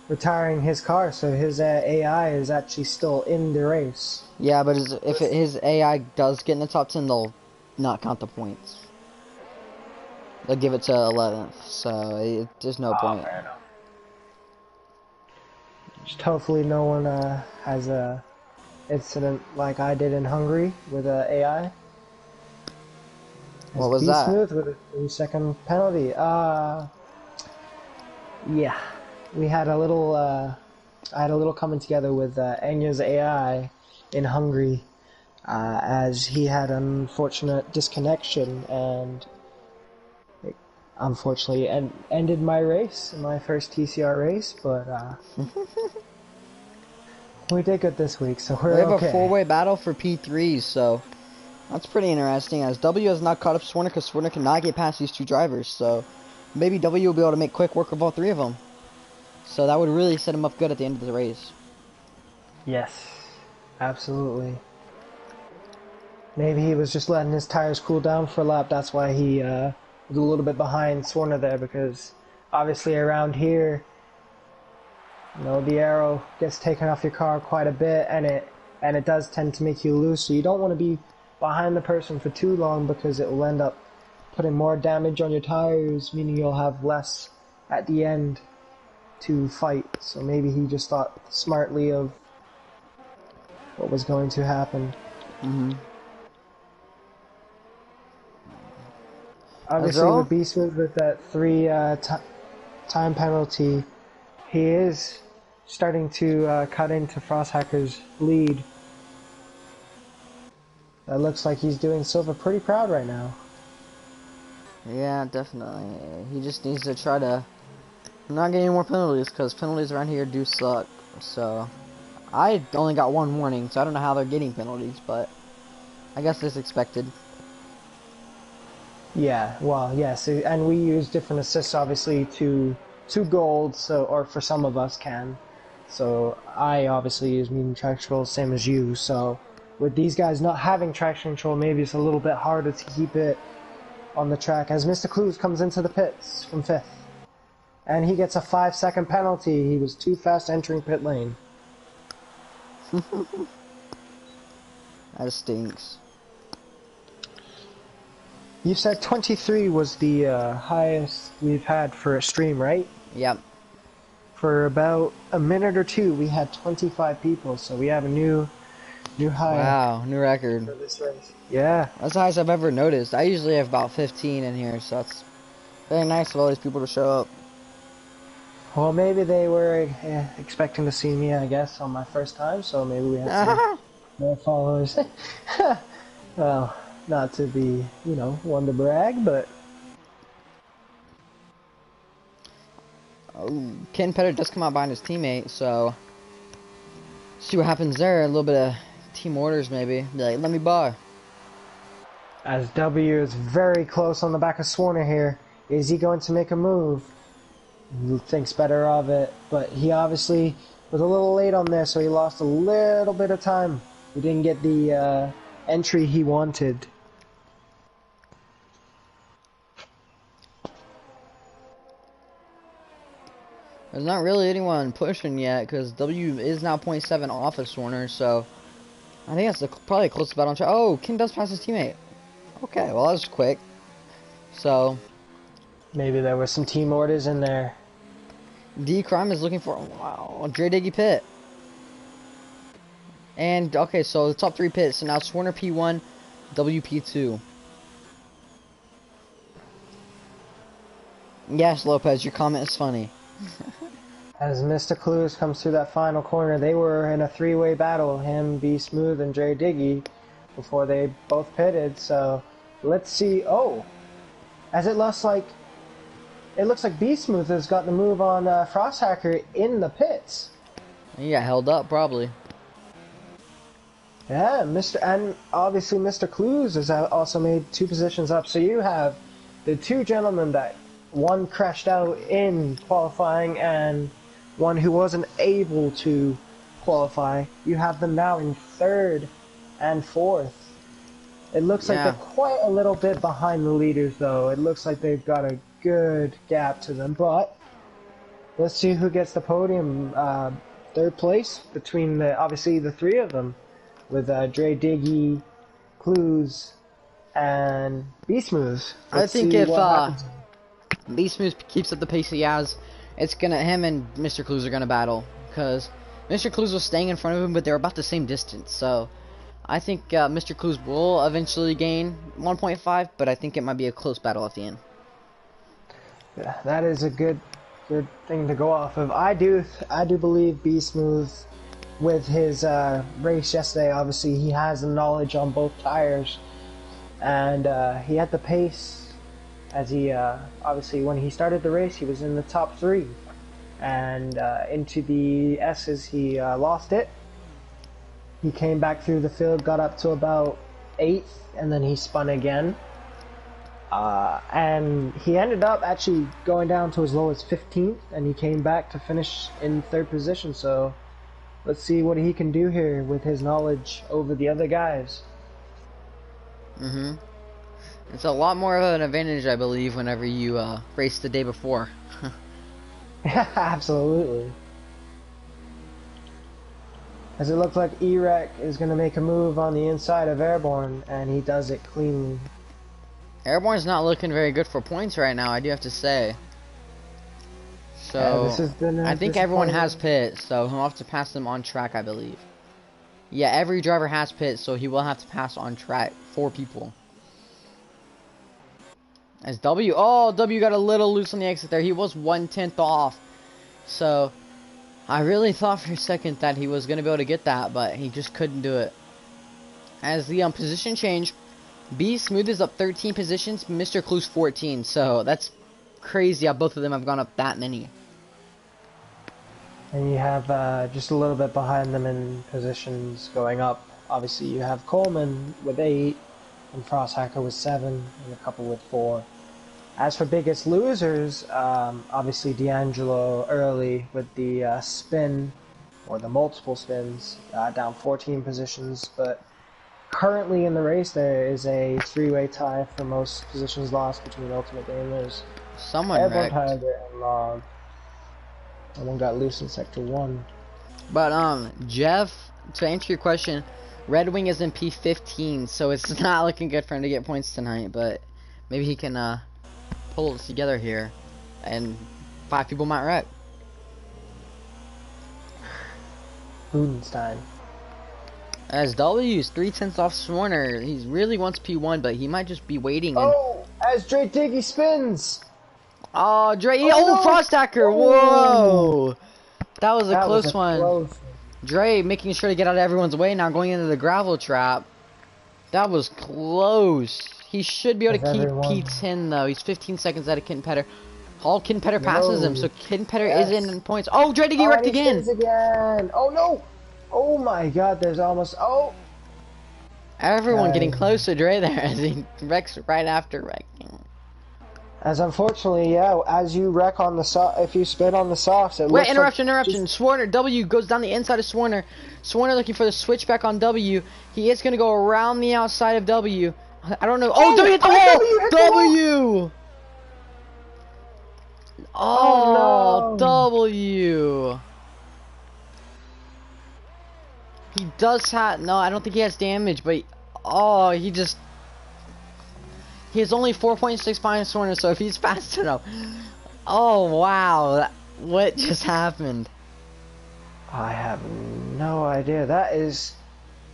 retiring his car, so his AI is actually still in the race. Yeah, but his AI does get in the top 10, they'll not count the points. They'll give it to 11th, so there's no point. Fair enough. Just hopefully no one has a incident like I did in Hungary with AI. What was that? Smooth with a 3-second penalty. Yeah, we had a little. I had a little coming together with Anya's AI in Hungary, as he had an unfortunate disconnection, and it unfortunately ended my race, my first TCR race. But we did good this week, so we're okay. We have a 4-way battle for P3s, so that's pretty interesting, as W has not caught up to Swarner because Swarner cannot get past these two drivers, so maybe W will be able to make quick work of all three of them. So that would really set him up good at the end of the race. Yes, absolutely. Maybe he was just letting his tires cool down for a lap. That's why he was a little bit behind Swarner there, because obviously around here, you know, the aero gets taken off your car quite a bit, and it does tend to make you lose. So you don't want to be behind the person for too long, because it will end up putting more damage on your tires, meaning you'll have less at the end to fight. So maybe he just thought smartly of what was going to happen. Mm-hmm. Obviously, with Beast Move with that 3 time penalty, he is starting to cut into Frosthacker's lead. That looks like he's doing Silva pretty proud right now. Yeah, definitely. He just needs to try to not get any more penalties, because penalties around here do suck. So, I only got 1 warning, so I don't know how they're getting penalties, but I guess it's expected. Yeah, well, yes, and we use different assists, obviously, to gold, so, or for some of us can. So I obviously use medium traction control, same as you. So with these guys not having traction control, maybe it's a little bit harder to keep it on the track. As Mr. Clues comes into the pits from 5th, and he gets a 5-second penalty. He was too fast entering pit lane. That stinks. You said 23 was the highest we've had for a stream, right? Yep. For about a minute or two, we had 25 people, so we have a new high. Wow, new record. For this race. Yeah. That's the highest I've ever noticed. I usually have about 15 in here, so that's very nice of all these people to show up. Well, maybe they were expecting to see me, I guess, on my first time, so maybe we have some more followers. Well, not to be, you know, one to brag, but... Oh, Ken Petter does come out behind his teammate, so... See what happens there. A little bit of team orders, maybe. Be like, let me by. As W is very close on the back of Swarner here. Is he going to make a move? He thinks better of it, but he obviously was a little late on this, so he lost a little bit of time. He didn't get the entry he wanted. There's not really anyone pushing yet, because W is now 0.7 off of Swarner, so... I think that's probably the closest battle on track. Oh, Ken does pass his teammate. Okay, well that was quick. So... Maybe there were some team orders in there. D Crime is looking for, wow, Dre Diggy pit. And okay, so the top 3 pits. So now Swarner P1, WP2. Yes, Lopez, your comment is funny. As Mr. Clues comes through that final corner, they were in a 3-way battle, him, B Smooth, and Dre Diggy, before they both pitted. So let's see. Oh, as it looks like B Smooth has got the move on Frosthacker in the pits. He got held up, probably. Yeah, and obviously Mr. Clues has also made 2 positions up. So you have the 2 gentlemen that one crashed out in qualifying and one who wasn't able to qualify. You have them now in 3rd and 4th. It looks like they're quite a little bit behind the leaders, though. It looks like they've got a good gap to them, but let's see who gets the podium. 3rd place between obviously the 3 of them, with Dre Diggy, Clues, and B-Smooth. I think if B-Smooth keeps up the pace he has, it's gonna, him and Mr. Clues are gonna battle, because Mr. Clues was staying in front of him, but they're about the same distance, so I think Mr. Clues will eventually gain 1.5, but I think it might be a close battle at the end. Yeah, that is a good thing to go off of. I do believe B Smooth, with his race yesterday, obviously he has the knowledge on both tires, and he had the pace. As he obviously, when he started the race, he was in the top 3, and into the S's he lost it. He came back through the field, got up to about 8th, and then he spun again. And he ended up actually going down to as low as 15th, and he came back to finish in 3rd position. So let's see what he can do here with his knowledge over the other guys. Mm-hmm. It's a lot more of an advantage, I believe, whenever you race the day before. Yeah, absolutely. As it looks like Erec is going to make a move on the inside of Airborne, and he does it cleanly. Airborne's not looking very good for points right now, I do have to say. So, This has been I think everyone has pit, so he'll have to pass them on track, I believe. Yeah, every driver has pit, so he will have to pass on track 4 people. As W, oh, W got a little loose on the exit there. He was 1/10 off. So, I really thought for a second that he was going to be able to get that, but he just couldn't do it. As the position change, B Smooth is up 13 positions, Mr. Clue's 14. So, that's crazy how both of them have gone up that many. And you have just a little bit behind them in positions going up. Obviously, you have Coleman with 8, and Frosthacker with 7, and a couple with 4. As for biggest losers, obviously D'Angelo early with the spin, or the multiple spins, down 14 positions. But currently in the race, there is a 3-way tie for most positions lost between Ultimate Gamers, Someone wrecked. Tiger, and Log. Someone got loose in Sector 1. But, Jeff, to answer your question, Red Wing is in P15, so it's not looking good for him to get points tonight, but maybe he can, pull it together here, and 5 people might wreck. Budenstein. As W's 3/10 off Swarner, he really wants P1, but he might just be waiting. Oh, as Dre Diggy spins! Oh, Dre, Oh, no. no. Frosthacker, whoa! That was a close one. Dre making sure to get out of everyone's way, now going into the gravel trap. That was close. He should be able to keep P10 though. He's 15 seconds out of Kittenpetter. All Kittenpetter passes him, so Kittenpetter is in points. Oh, Dre Diggy wrecked again. Oh no! Oh my God! There's almost Everyone getting close to Dre there as he wrecks right after wrecking. As unfortunately, yeah, as you wreck on the if you spin on the softs, it looks interruption. Swarner, W goes down the inside of Swarner. Swarner looking for the switchback on W. He is going to go around the outside of W. I don't know. Oh, W hit the wall! W! Oh, no. W. He does have... No, I don't think he has damage, but... Oh, he just... He has only 4.6 behind Swarner, so if he's fast enough... Oh, wow. What just happened? I have no idea. That is...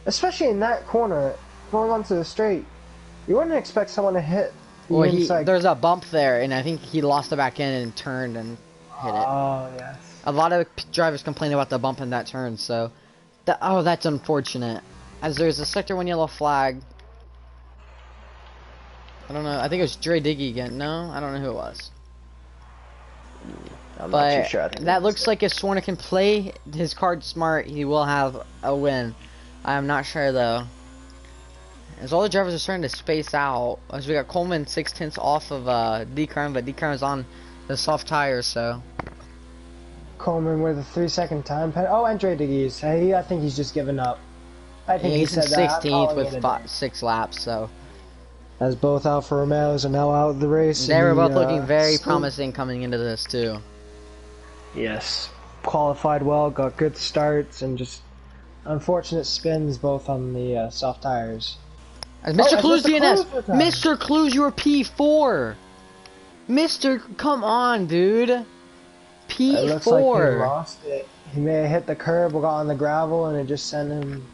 Especially in that corner, going onto the straight, you wouldn't expect someone to hit the inside. There's a bump there, and I think he lost the back end and turned and hit it. Oh, yes. A lot of drivers complain about the bump in that turn, so... Oh, that's unfortunate. As there's a Sector 1 yellow flag. I don't know. I think it was Dre Diggy again. No? I don't know who it was. I'm not too sure. That looks like if Swarner can play his card smart, he will have a win. I'm not sure, though. As all the drivers are starting to space out. As we got Coleman 6/10 off of D-Crime, but D-Crime is on the soft tires, so... Coleman with a 3-second time penalty. Oh, and Dre Diggy's. Hey, I think he's just given up. I think he's in 16th with 6 laps, so... As both Alfa Romeos are now out of the race. They were both looking very promising coming into this, too. Yes. Qualified well, got good starts, and just unfortunate spins both on the soft tires. As Mr. Clues DNS! Mr. Clues, you were P4! Come on, dude! P4! It looks like he lost it. He may have hit the curb or got on the gravel and it just sent him...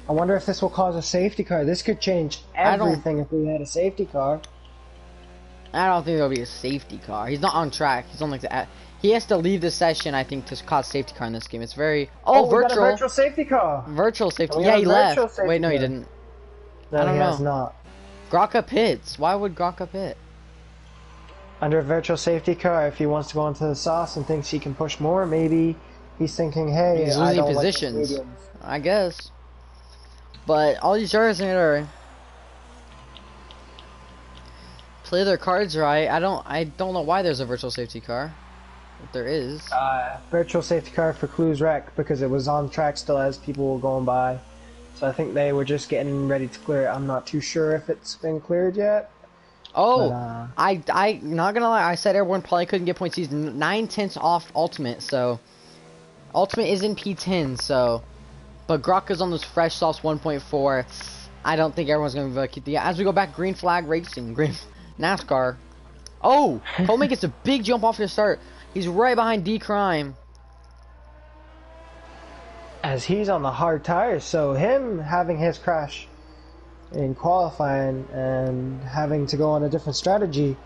I wonder if this will cause a safety car. This could change everything if we had a safety car. I don't think there'll be a safety car. He's not on track. He's on like the... He has to leave the session, I think, to cause safety car in this game. It's very... Oh, virtual! We got a virtual safety car! Virtual safety... Yeah, he left. Wait, no, he didn't. No, I don't know. Has not. Grokka pits. Why would Grokka pit? Under a virtual safety car, if he wants to go into the sauce and thinks he can push more, maybe he's thinking, hey, he's losing positions. I guess. But all these drivers are play their cards right. I don't know why there's a virtual safety car. If there is. Virtual safety car for Clues Wreck because it was on track still as people were going by. So I think they were just getting ready to clear it. I'm not too sure if it's been cleared yet. Oh, But, I not gonna lie, I said everyone probably couldn't get points. He's 9/10 off ultimate, so ultimate is in P10, so but Grokka's on those fresh softs 1.4. I don't think everyone's gonna be able to keep the as we go back. Green flag racing, green NASCAR. Oh, Coleman gets a big jump off to start. He's right behind D Crime. as he's on the hard tires, so him having his crash in qualifying and having to go on a different strategy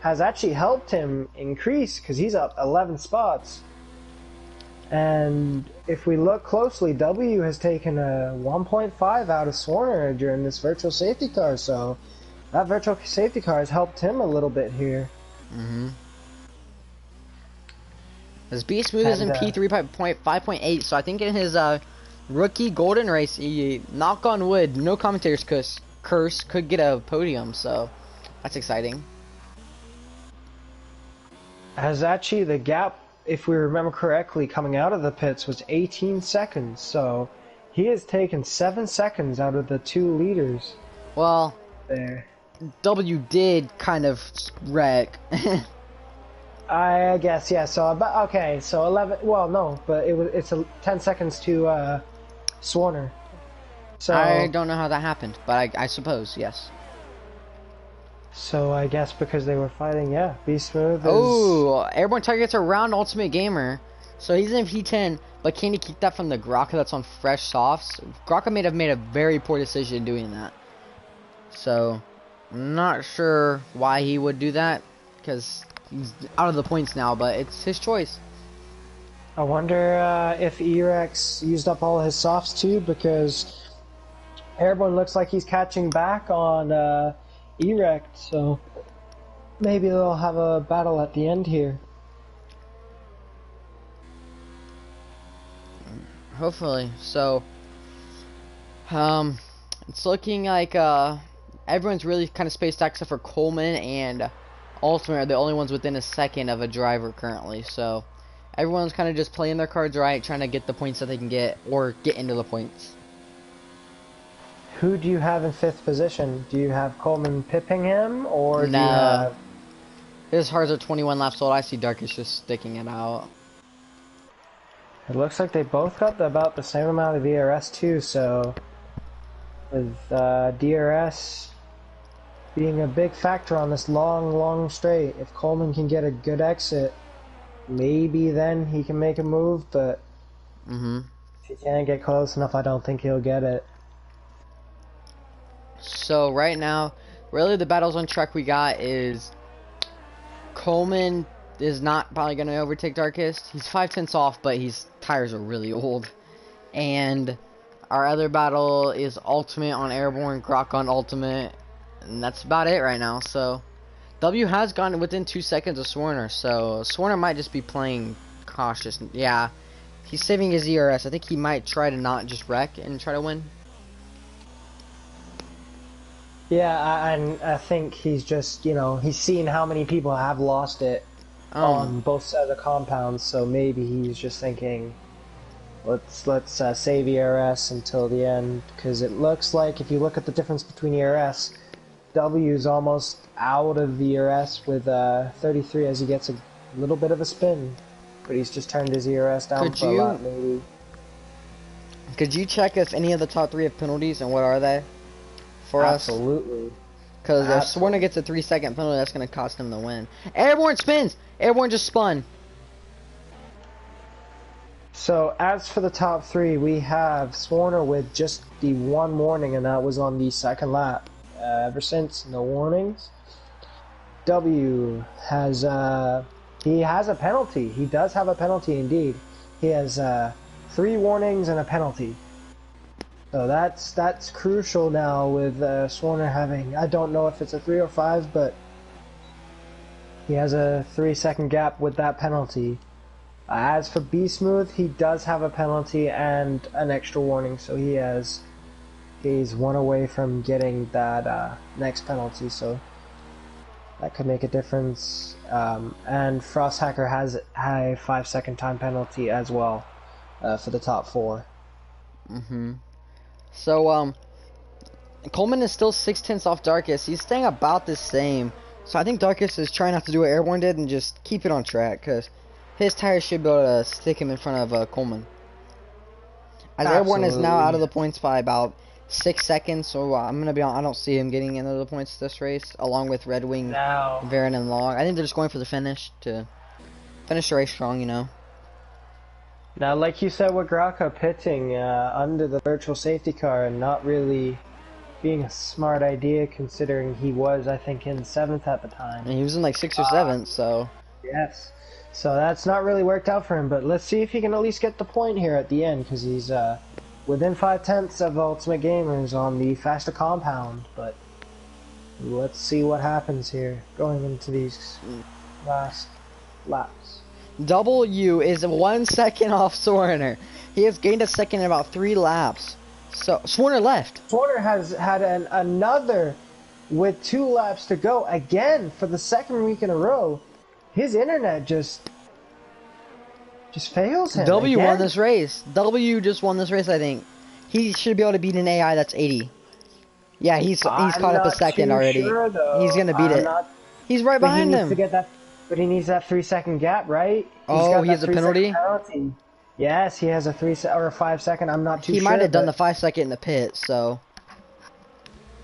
has actually helped him increase because he's up 11 spots. And if we look closely, W has taken a 1.5 out of Swarner during this virtual safety car, so that virtual safety car has helped him a little bit here. This B Smooth is in P3.5.8, so I think in his rookie golden race, he, knock on wood, no commentator's curse, could get a podium, so that's exciting. As actually the gap, if we remember correctly, coming out of the pits was 18 seconds, so he has taken 7 seconds out of the 2 leaders. Well, There. W did kind of wreck. I guess, yeah, so about, okay, so 11, well, no, but it's 10 seconds to, Swarner. So I don't know how that happened, but I suppose, yes. So I guess because they were fighting, yeah, Be Smooth is... Oh, airborne targets around Ultimate Gamer. So he's in P10, but can he keep that from the Grokka that's on fresh softs? Grokka may have made a very poor decision doing that. So, I'm not sure why he would do that, because he's out of the points now, but it's his choice. I wonder if E-Rex used up all his softs too, because Airborne looks like he's catching back on E-Rex, so maybe they'll have a battle at the end here. Hopefully. So, it's looking like everyone's really kind of spaced out except for Coleman and Ultimate are the only ones within a second of a driver currently. So, everyone's kind of just playing their cards right, trying to get the points that they can get or get into the points. Who do you have in 5th position? Do you have Coleman pipping him, or do you have... His hearts are 21 laps old. I see Darkest just sticking it out. It looks like they both got about the same amount of ERS too, so with DRS being a big factor on this long straight, if Coleman can get a good exit, maybe then he can make a move, but if he can't get close enough, I don't think he'll get it. So right now, really the battles on track we got is Coleman is not probably going to overtake Darkest. He's 5/10 off, but his tires are really old. And our other battle is Ultimate on Airborne, Grok on Ultimate, and that's about it right now. So W has gone within 2 seconds of Swarner, so Swarner might just be playing cautious. Yeah, he's saving his ERS. I think he might try to not just wreck and try to win. Yeah, and I think he's just, you know, he's seen how many people have lost it on both sides of the compounds, so maybe he's just thinking, let's save ERS until the end, because it looks like if you look at the difference between ERS, W's almost out of ERS with 33 as he gets a little bit of a spin, but he's just turned his ERS down for a lot, maybe. Could you check if any of the top 3 have penalties, and what are they? For Absolutely. Because if Swarner gets a 3-second penalty, that's going to cost him the win. Airborne spins! Airborne just spun. So, as for the top 3, we have Swarner with just the 1 warning, and that was on the 2nd lap. Ever since, no warnings. W has, he has a penalty. He does have a penalty indeed. He has 3 warnings and a penalty. So that's crucial now with Swarner having, I don't know if it's a 3 or 5, but he has a 3-second gap with that penalty. As for B Smooth, he does have a penalty and an extra warning, so he's 1 away from getting that next penalty, so that could make a difference. And Frost Hacker has a 5-second time penalty as well for the top 4. So, Coleman is still 6 tenths off Darkest. He's staying about the same. So I think Darkest is trying not to do what Airborne did and just keep it on track, because his tires should be able to stick him in front of Coleman. As Airborne is now out of the points by about 6 seconds, so I'm going to be on. I don't see him getting into the points this race, along with Red Wing, Varen, and Log. I think they're just going for the finish to finish the race strong, you know. Now, like you said with Graka pitting under the virtual safety car and not really being a smart idea considering he was, I think, in 7th at the time. And he was in like 6th or 7th, so... Yes. So that's not really worked out for him, but let's see if he can at least get the point here at the end, because he's within 5 tenths of Ultimate Gamers on the faster compound, but let's see what happens here going into these last laps. W is 1 second off Swarner. He has gained a second in about 3 laps. So, Swarner left. Swarner has had another with 2 laps to go. Again, for the 2nd week in a row, his internet just fails him. W again. won this race. W just won this race, I think. He should be able to beat an AI that's 80. Yeah, he's caught up a second already. Sure, he's going to beat it. He's right behind him. To get that, but he needs that 3-second gap, right? Oh, he has a penalty? Yes, he has a 3 or a 5 second. I'm not too sure. He might have done the 5 second in the pit, so.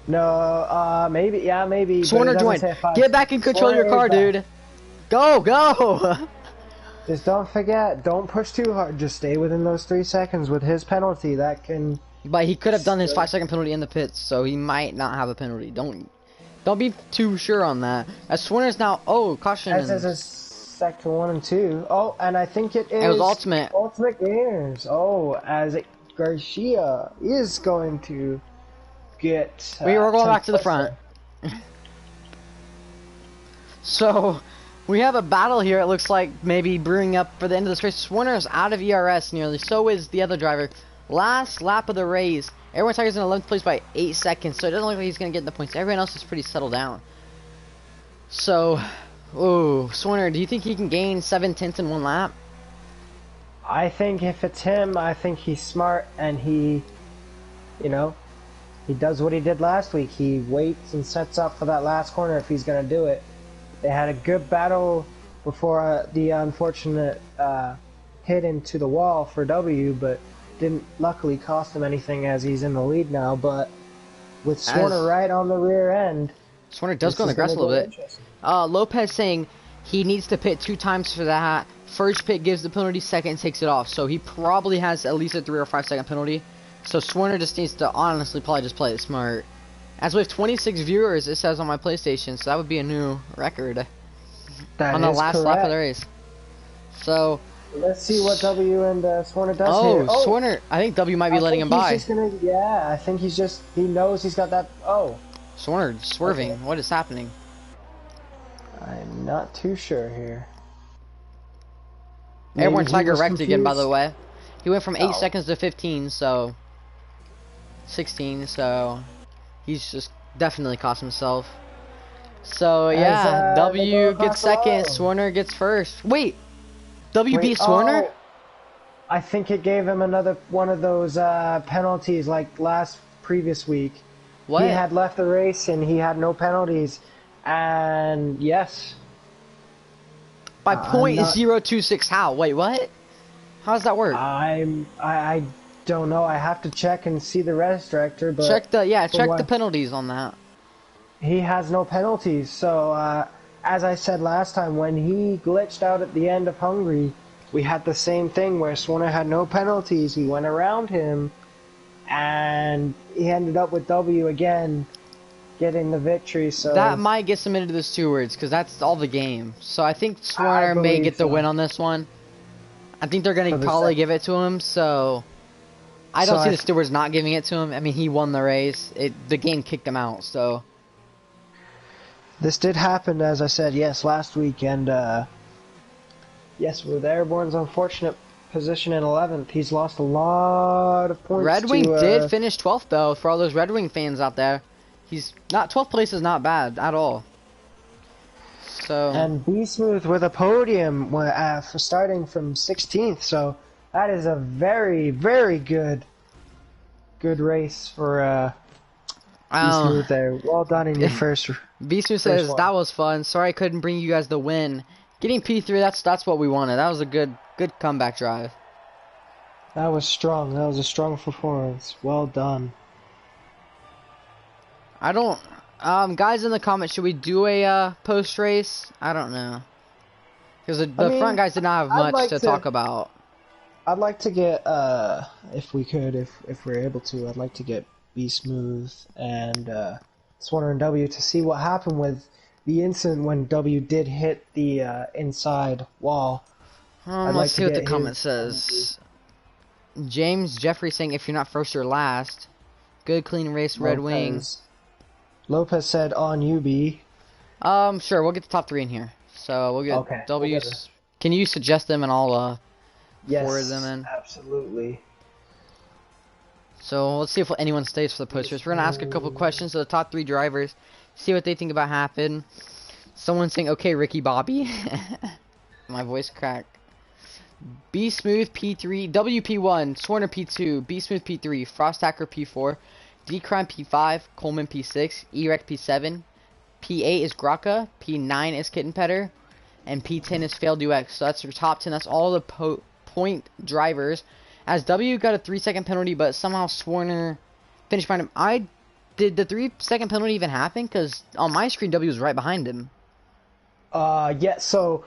No, maybe. Yeah, maybe. Swarner joined. Get back and control your car, dude. Go, go! Just don't forget, don't push too hard. Just stay within those 3 seconds with his penalty. That can. But he could have done his 5-second penalty in the pits, so he might not have a penalty. Don't be too sure on that. As Swarner's now, caution. As is sector 1 and 2. Oh, and I think it is. It was Ultimate. Ultimate Gamers. Oh, as Garcia is going to get. We're going back to the front. So. We have a battle here, it looks like, maybe brewing up for the end of this race. Swarner is out of ERS nearly, so is the other driver. Last lap of the race, Airborne Tiger's in 11th place by 8 seconds, so it doesn't look like he's going to get the points. Everyone else is pretty settled down. So, Swarner, do you think he can gain 7 tenths in 1 lap? I think if it's him, I think he's smart, and he does what he did last week. He waits and sets up for that last corner if he's going to do it. They had a good battle before the unfortunate hit into the wall for W, but didn't luckily cost him anything as he's in the lead now. But with Swarner right on the rear end, Swarner does go on the grass a little bit. Lopez saying he needs to pit 2 times for that. First pit gives the penalty, second takes it off. So he probably has at least a 3 or 5 second penalty. So Swarner just needs to honestly probably just play it smart. As we have 26 viewers, it says on my PlayStation, so that would be a new record on the last lap of the race. So let's see what W and Swarner does here. Oh, Swarner, I think W might be letting him by. Yeah, I think he knows he's got that. Oh, Swarner swerving. Okay. What is happening? I'm not too sure here. Airborne Tiger wrecked again, by the way. He went from 8 seconds to 15, so 16, so. He's just definitely cost himself. So yeah, W gets second, Swarner gets first. Wait, W beat Swarner? I think it gave him another one of those penalties like previous week. What? He had left the race and he had no penalties, and yes. By .026 how? Wait, what? How does that work? I don't know. I have to check and see the race director, but check the penalties on that. He has no penalties. So as I said last time, when he glitched out at the end of Hungary, we had the same thing where Swarner had no penalties. He went around him, and he ended up with W again, getting the victory. So that might get submitted to the stewards because that's all the game. So I think Swarner may get the win on this one. I think they're gonna probably give it to him. So. I don't see the stewards not giving it to him. I mean, he won the race. The game kicked him out, so. This did happen, as I said, yes, last week, and yes, with Airborne's unfortunate position in 11th, he's lost a lot of points. Red Wing did finish 12th, though, for all those Red Wing fans out there. 12th place is not bad at all. So. And B Smooth with a podium for starting from 16th, so. That is a very, very good Good race for Be Oh, Smooth there. Well done in your first Beastman first says one. that was fun. Sorry I couldn't bring you guys the win. Getting P3, that's what we wanted. That was a good comeback drive. That was strong. That was a strong performance. Well done. I don't. Guys in the comments, should we do a post race? I don't know, because I the front mean, guys did not have I'd much like to to. talk about. I'd like to get if we could, if we're able to, I'd like to get Be Smooth and Swanner and W to see what happened with the incident when W did hit the inside wall. I'd Let's like to see what the get comment his point of view. says. James Jeffrey saying if you're not first, you're last. Good clean race, Red Wing. Lopez said on you, B. Sure, we'll get the top 3 in here. So we'll get Okay. W's. Can you suggest them and I'll forward them Yes, in? absolutely. So let's see if anyone stays for the posters. We're gonna ask a couple questions to the top 3 drivers, see what they think about happened. Someone saying, "Okay, Ricky Bobby." My voice cracked. Be Smooth P3, WP1, Swarner P2, Be Smooth P3, Frost Hacker P4, D Crime P5, Coleman P6, Erect P7, P8 is Graka, P9 is Kitten Petter, and P10 is Failed UX. So that's your top 10. That's all the point drivers. As W got a 3-second penalty, but somehow Swarner finished behind him. Did the 3-second penalty even happen? Because on my screen, W was right behind him. Yeah, so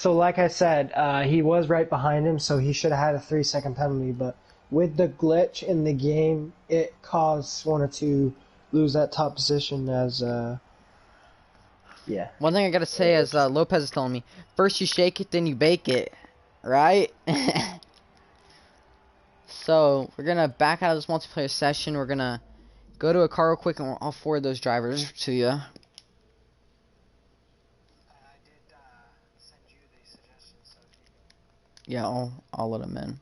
like I said, he was right behind him, so he should have had a 3-second penalty, but with the glitch in the game, it caused Swanner to lose that top position as, yeah. One thing I gotta say is Lopez is telling me, first you shake it, then you bake it, right? So, we're gonna back out of this multiplayer session. We're gonna go to a car real quick and I'll forward those drivers to you. Yeah, I'll let them in.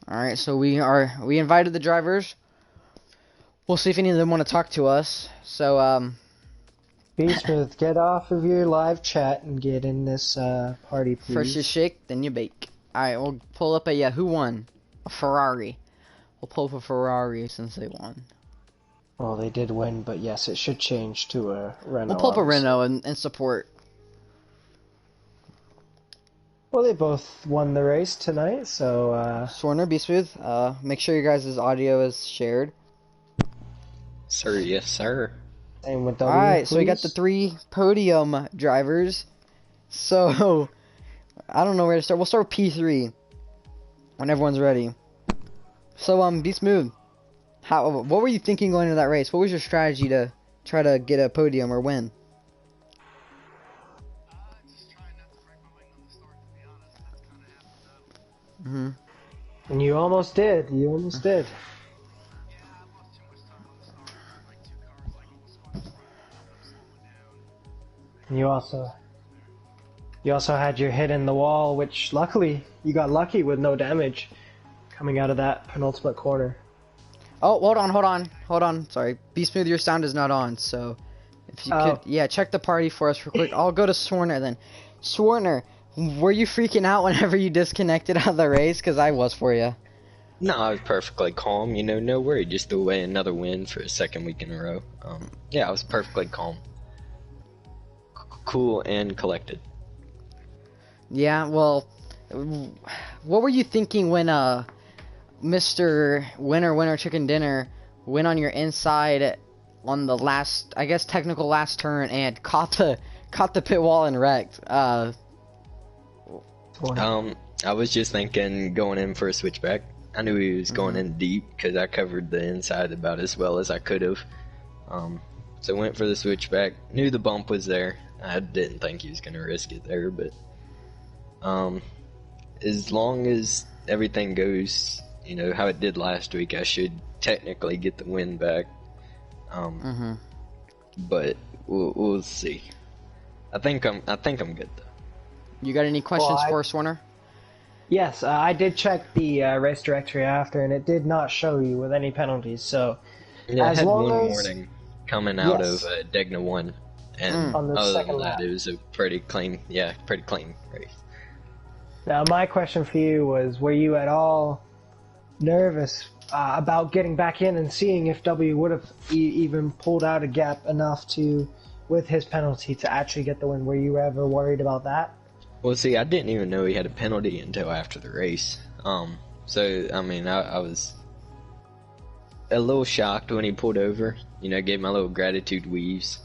Alright, so we invited the drivers. We'll see if any of them want to talk to us. So, Be Smooth, get off of your live chat and get in this party, please. first you shake, then you bake. Alright, we'll pull up who won? A Ferrari. We'll pull up a Ferrari since they won. Well, they did win, but yes, it should change to a Renault. We'll pull up a obviously. Renault and support. Well, they both won the race tonight, so, Swarner, Be Smooth, make sure your guys' audio is shared. Sir, yes, sir. same with W, Alright, so we got please. the 3 podium drivers. So, I don't know where to start. We'll start with P3 when everyone's ready. So, Be Smooth. What were you thinking going into that race? What was your strategy to try to get a podium or win? And you almost did. You almost did. And you also had your hit in the wall, which luckily you got lucky with no damage coming out of that penultimate corner. Oh, hold on. Sorry. Be Smooth, your sound is not on, so if you could, yeah, check the party for us real quick. I'll go to Swarner then. Swarner, were you freaking out whenever you disconnected out of the race? Because I was for you. No, I was perfectly calm, no worry, just threw away another win for a second week in a row. Yeah, I was perfectly calm. Cool and collected. Yeah, well, what were you thinking when Mr. Winner Chicken Dinner went on your inside on the last, I guess, technical last turn and caught the pit wall and wrecked? I was just thinking going in for a switchback. I knew he was going in deep because I covered the inside about as well as I could have. So went for the switchback. Knew the bump was there. I didn't think he was going to risk it there, but as long as everything goes, how it did last week, I should technically get the win back. But we'll see. I think I'm good though. You got any questions for us, Warner? Yes, I did check the race directory after, and it did not show you with any penalties. So, yeah, I as had long one as warning coming out of Degna 1, and on the other than second that, lap. it was a pretty clean race. Now, my question for you was: were you at all nervous about getting back in and seeing if W would have even pulled out a gap enough to, with his penalty, to actually get the win? Were you ever worried about that? Well, see, I didn't even know he had a penalty until after the race. So I mean, I was a little shocked when he pulled over. You know, gave my little gratitude weaves.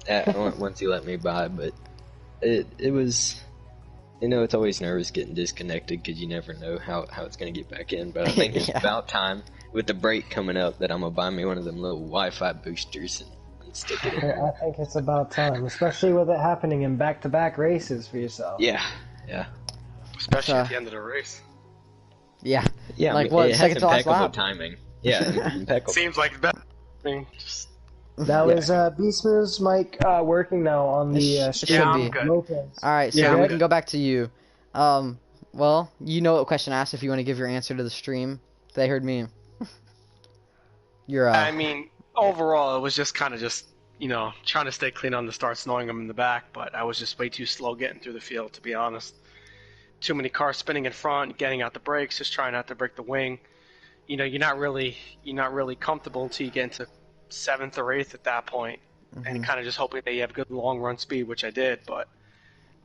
Once he let me by, but it was. You know, it's always nervous getting disconnected because you never know how it's going to get back in. But I think it's about time, with the break coming up, that I'm going to buy me one of them little Wi-Fi boosters and stick it in. I think it's about time, especially with it happening in back-to-back races for yourself. Yeah. Especially at the end of the race. Yeah. Yeah, Like I mean, what? it has Second to last impeccable lap? timing. Yeah, impeccable. Seems like that. I mean, That was Beastman's mic working now on the It stream. should I'm be. good. Lopez. Alright, so Yeah, we I'm can good. go back to you. Well, you know what question I asked if you want to give your answer to the stream. They heard me. You're, I mean, overall, it was just kind of trying to stay clean on the starts, knowing I'm in the back, but I was just way too slow getting through the field, to be honest. Too many cars spinning in front, getting out the brakes, just trying not to break the wing. You know, you're not really comfortable until you get into 7th or 8th at that point, and kind of just hoping that you have good long run speed, which I did, but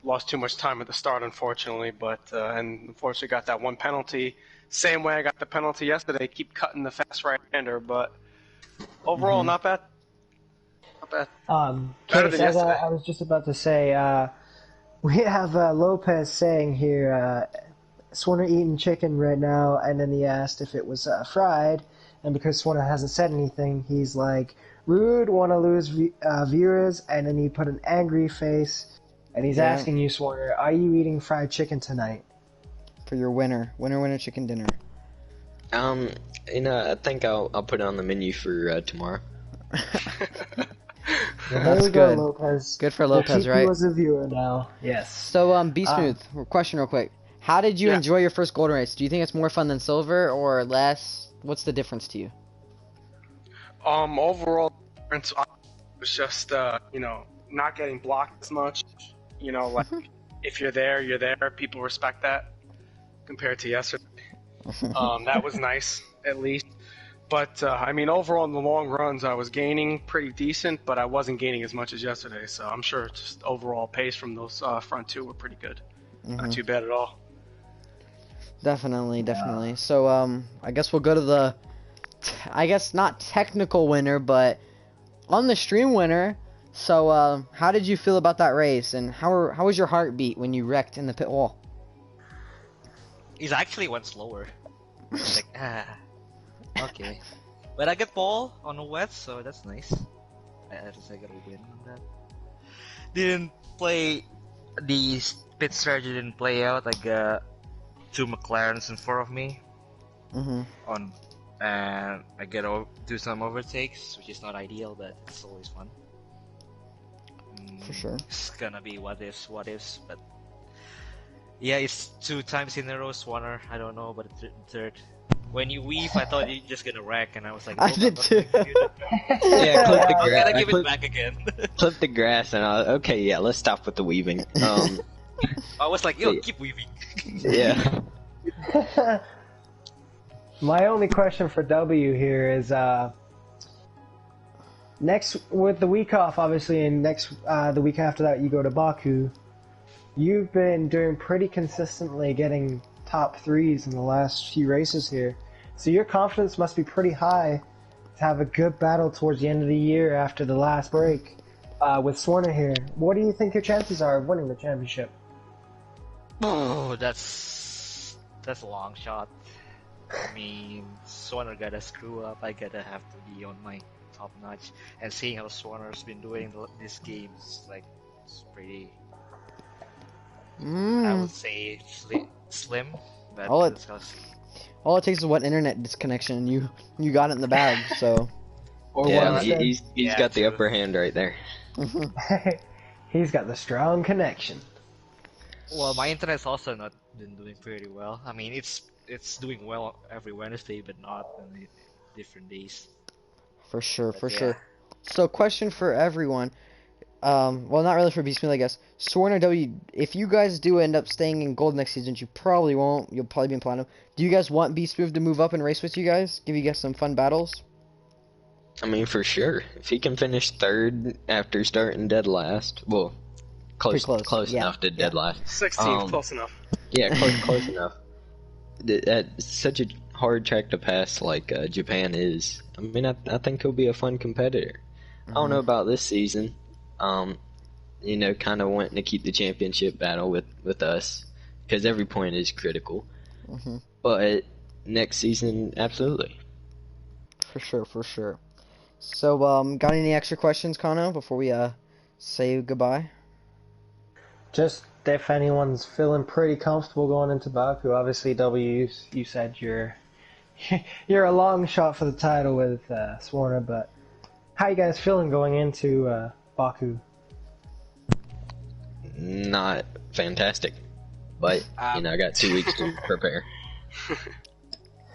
lost too much time at the start, unfortunately. But and unfortunately got that one penalty. Same way I got the penalty yesterday. Keep cutting the fast right-hander, but overall, not bad. Not bad. Better Case, than as yesterday. I was just about to say, we have Lopez saying here, Swanner eating chicken right now, and then he asked if it was fried, and because Swanner hasn't said anything, he's like, rude, want to lose viewers, and then he put an angry face, and he's asking you, Swanner, are you eating fried chicken tonight? for your winner chicken dinner. You know, I think I'll put it on the menu for tomorrow. There That's we go, good. Lopez. Good for We'll Lopez, keep right? you as a viewer now. Yes. So, Be Smooth, question real quick. How did you Yeah. enjoy your first golden race? Do you think it's more fun than silver or less? What's the difference to you? Overall, it was just not getting blocked as much. You know, like if you're there, you're there. People respect that compared to yesterday. That was nice, at least. But I mean, overall in the long runs, I was gaining pretty decent, but I wasn't gaining as much as yesterday. So I'm sure just overall pace from those front two were pretty good. Not too bad at all. Definitely. So, I guess we'll go to the, I guess not technical winner, but on the stream winner. So, how did you feel about that race, and how was your heartbeat when you wrecked in the pit wall? It actually went slower. Like, okay. But I get ball on the wet, so that's nice. At least I got a win on that. Didn't play, the pit strategy didn't play out. I got 2 McLarens in front of me. And I get to do some overtakes, which is not ideal, but it's always fun. For sure. It's gonna be what ifs, but yeah, it's 2 times in a row, Swanner. I don't know, but third. When you weave, I thought you're just gonna wreck, and I was like, I nope, did I'm not too. gonna do that. Yeah, clip the I grass. gotta give it back again. Clip the grass, and okay, yeah, let's stop with the weaving. I was like, yo, keep weaving. Yeah. My only question for W here is next, with the week off, obviously, and the week after that you go to Baku. You've been doing pretty consistently, getting top 3s in the last few races here. So your confidence must be pretty high to have a good battle towards the end of the year after the last break with Swarner here. What do you think your chances are of winning the championship? Oh, that's a long shot. I mean, Swanner gotta screw up. I gotta have to be on my top notch. And seeing how Swanner's been doing this game is like, it's pretty. I would say slim, but All it- let's go see. All it takes is one internet disconnection, and you got it in the bag. So, Or Yeah, what he's Yeah, got the true. upper hand right there. He's got the strong connection. Well, my internet's also not been doing pretty well. I mean, it's doing well every Wednesday, but not on the different days. for sure. Yeah. So, question for everyone. well, not really for Beastmeal, I guess. Sworn or W, if you guys do end up staying in gold next season, which you probably won't, you'll probably be in platinum. Do you guys want Beastmeal to move up and race with you guys? Give you guys some fun battles? I mean, for sure. If he can finish third after starting dead last, well, close yeah. enough to dead last. 16th, close enough. Yeah, close enough. That's such a hard track to pass like Japan is. I mean, I think he'll be a fun competitor. I don't know about this season. You know, kind of wanting to keep the championship battle with us because every point is critical. But next season, absolutely. For sure. So, got any extra questions, Kano, before we say goodbye? Just if anyone's feeling pretty comfortable going into Baku, obviously W, you said you're a long shot for the title with Swarner, but how you guys feeling going into Baku? Not fantastic, but you know, I got 2 weeks to prepare.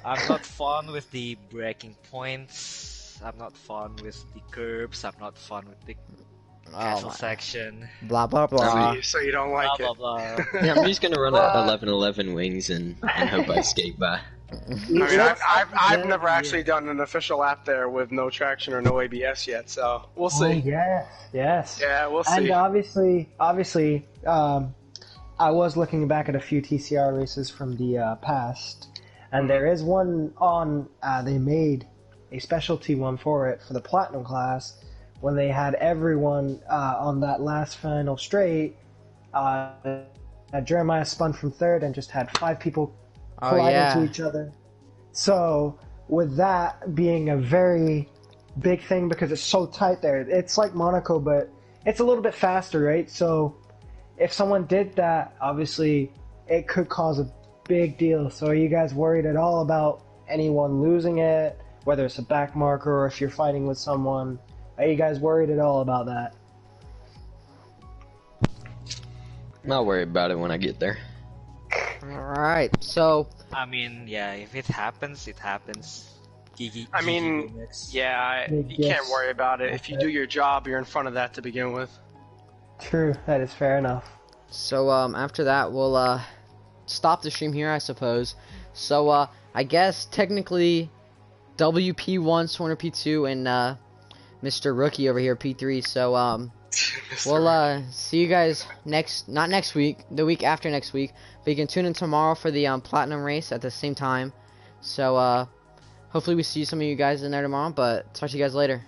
I'm not fun with the braking points. I'm not fun with the curbs. I'm not fun with the castle section. Blah blah blah. So you don't like Blah blah it. blah. Yeah, I'm just gonna run a 11-11 wings and hope I skate by. I mean, I've never actually done an official lap there with no traction or no ABS yet, so we'll see. Oh, yes. Yeah, we'll see. And obviously, I was looking back at a few TCR races from the past, and there is one on. They made a specialty one for it for the platinum class when they had everyone on that last final straight. Jeremiah spun from third and just had 5 people collide into each other. So with that being a very big thing because it's so tight there, it's like Monaco, but it's a little bit faster, right? So if someone did that, obviously it could cause a big deal. So are you guys worried at all about anyone losing it, whether it's a back marker or if you're fighting with someone? Are you guys worried at all about that? Not worried about it when I get there. Alright, so... I mean, yeah, if it happens, it happens. I mean, yeah, you can't worry about it. If you do your job, you're in front of that to begin with. True, that is fair enough. So, after that, we'll, stop the stream here, I suppose. So, I guess, technically, WP1, Swarner P2, and, Mr. Rookie over here, P3, so, we'll, see you guys not next week, the week after next week, but you can tune in tomorrow for the, Platinum race at the same time. So, hopefully we see some of you guys in there tomorrow, but talk to you guys later.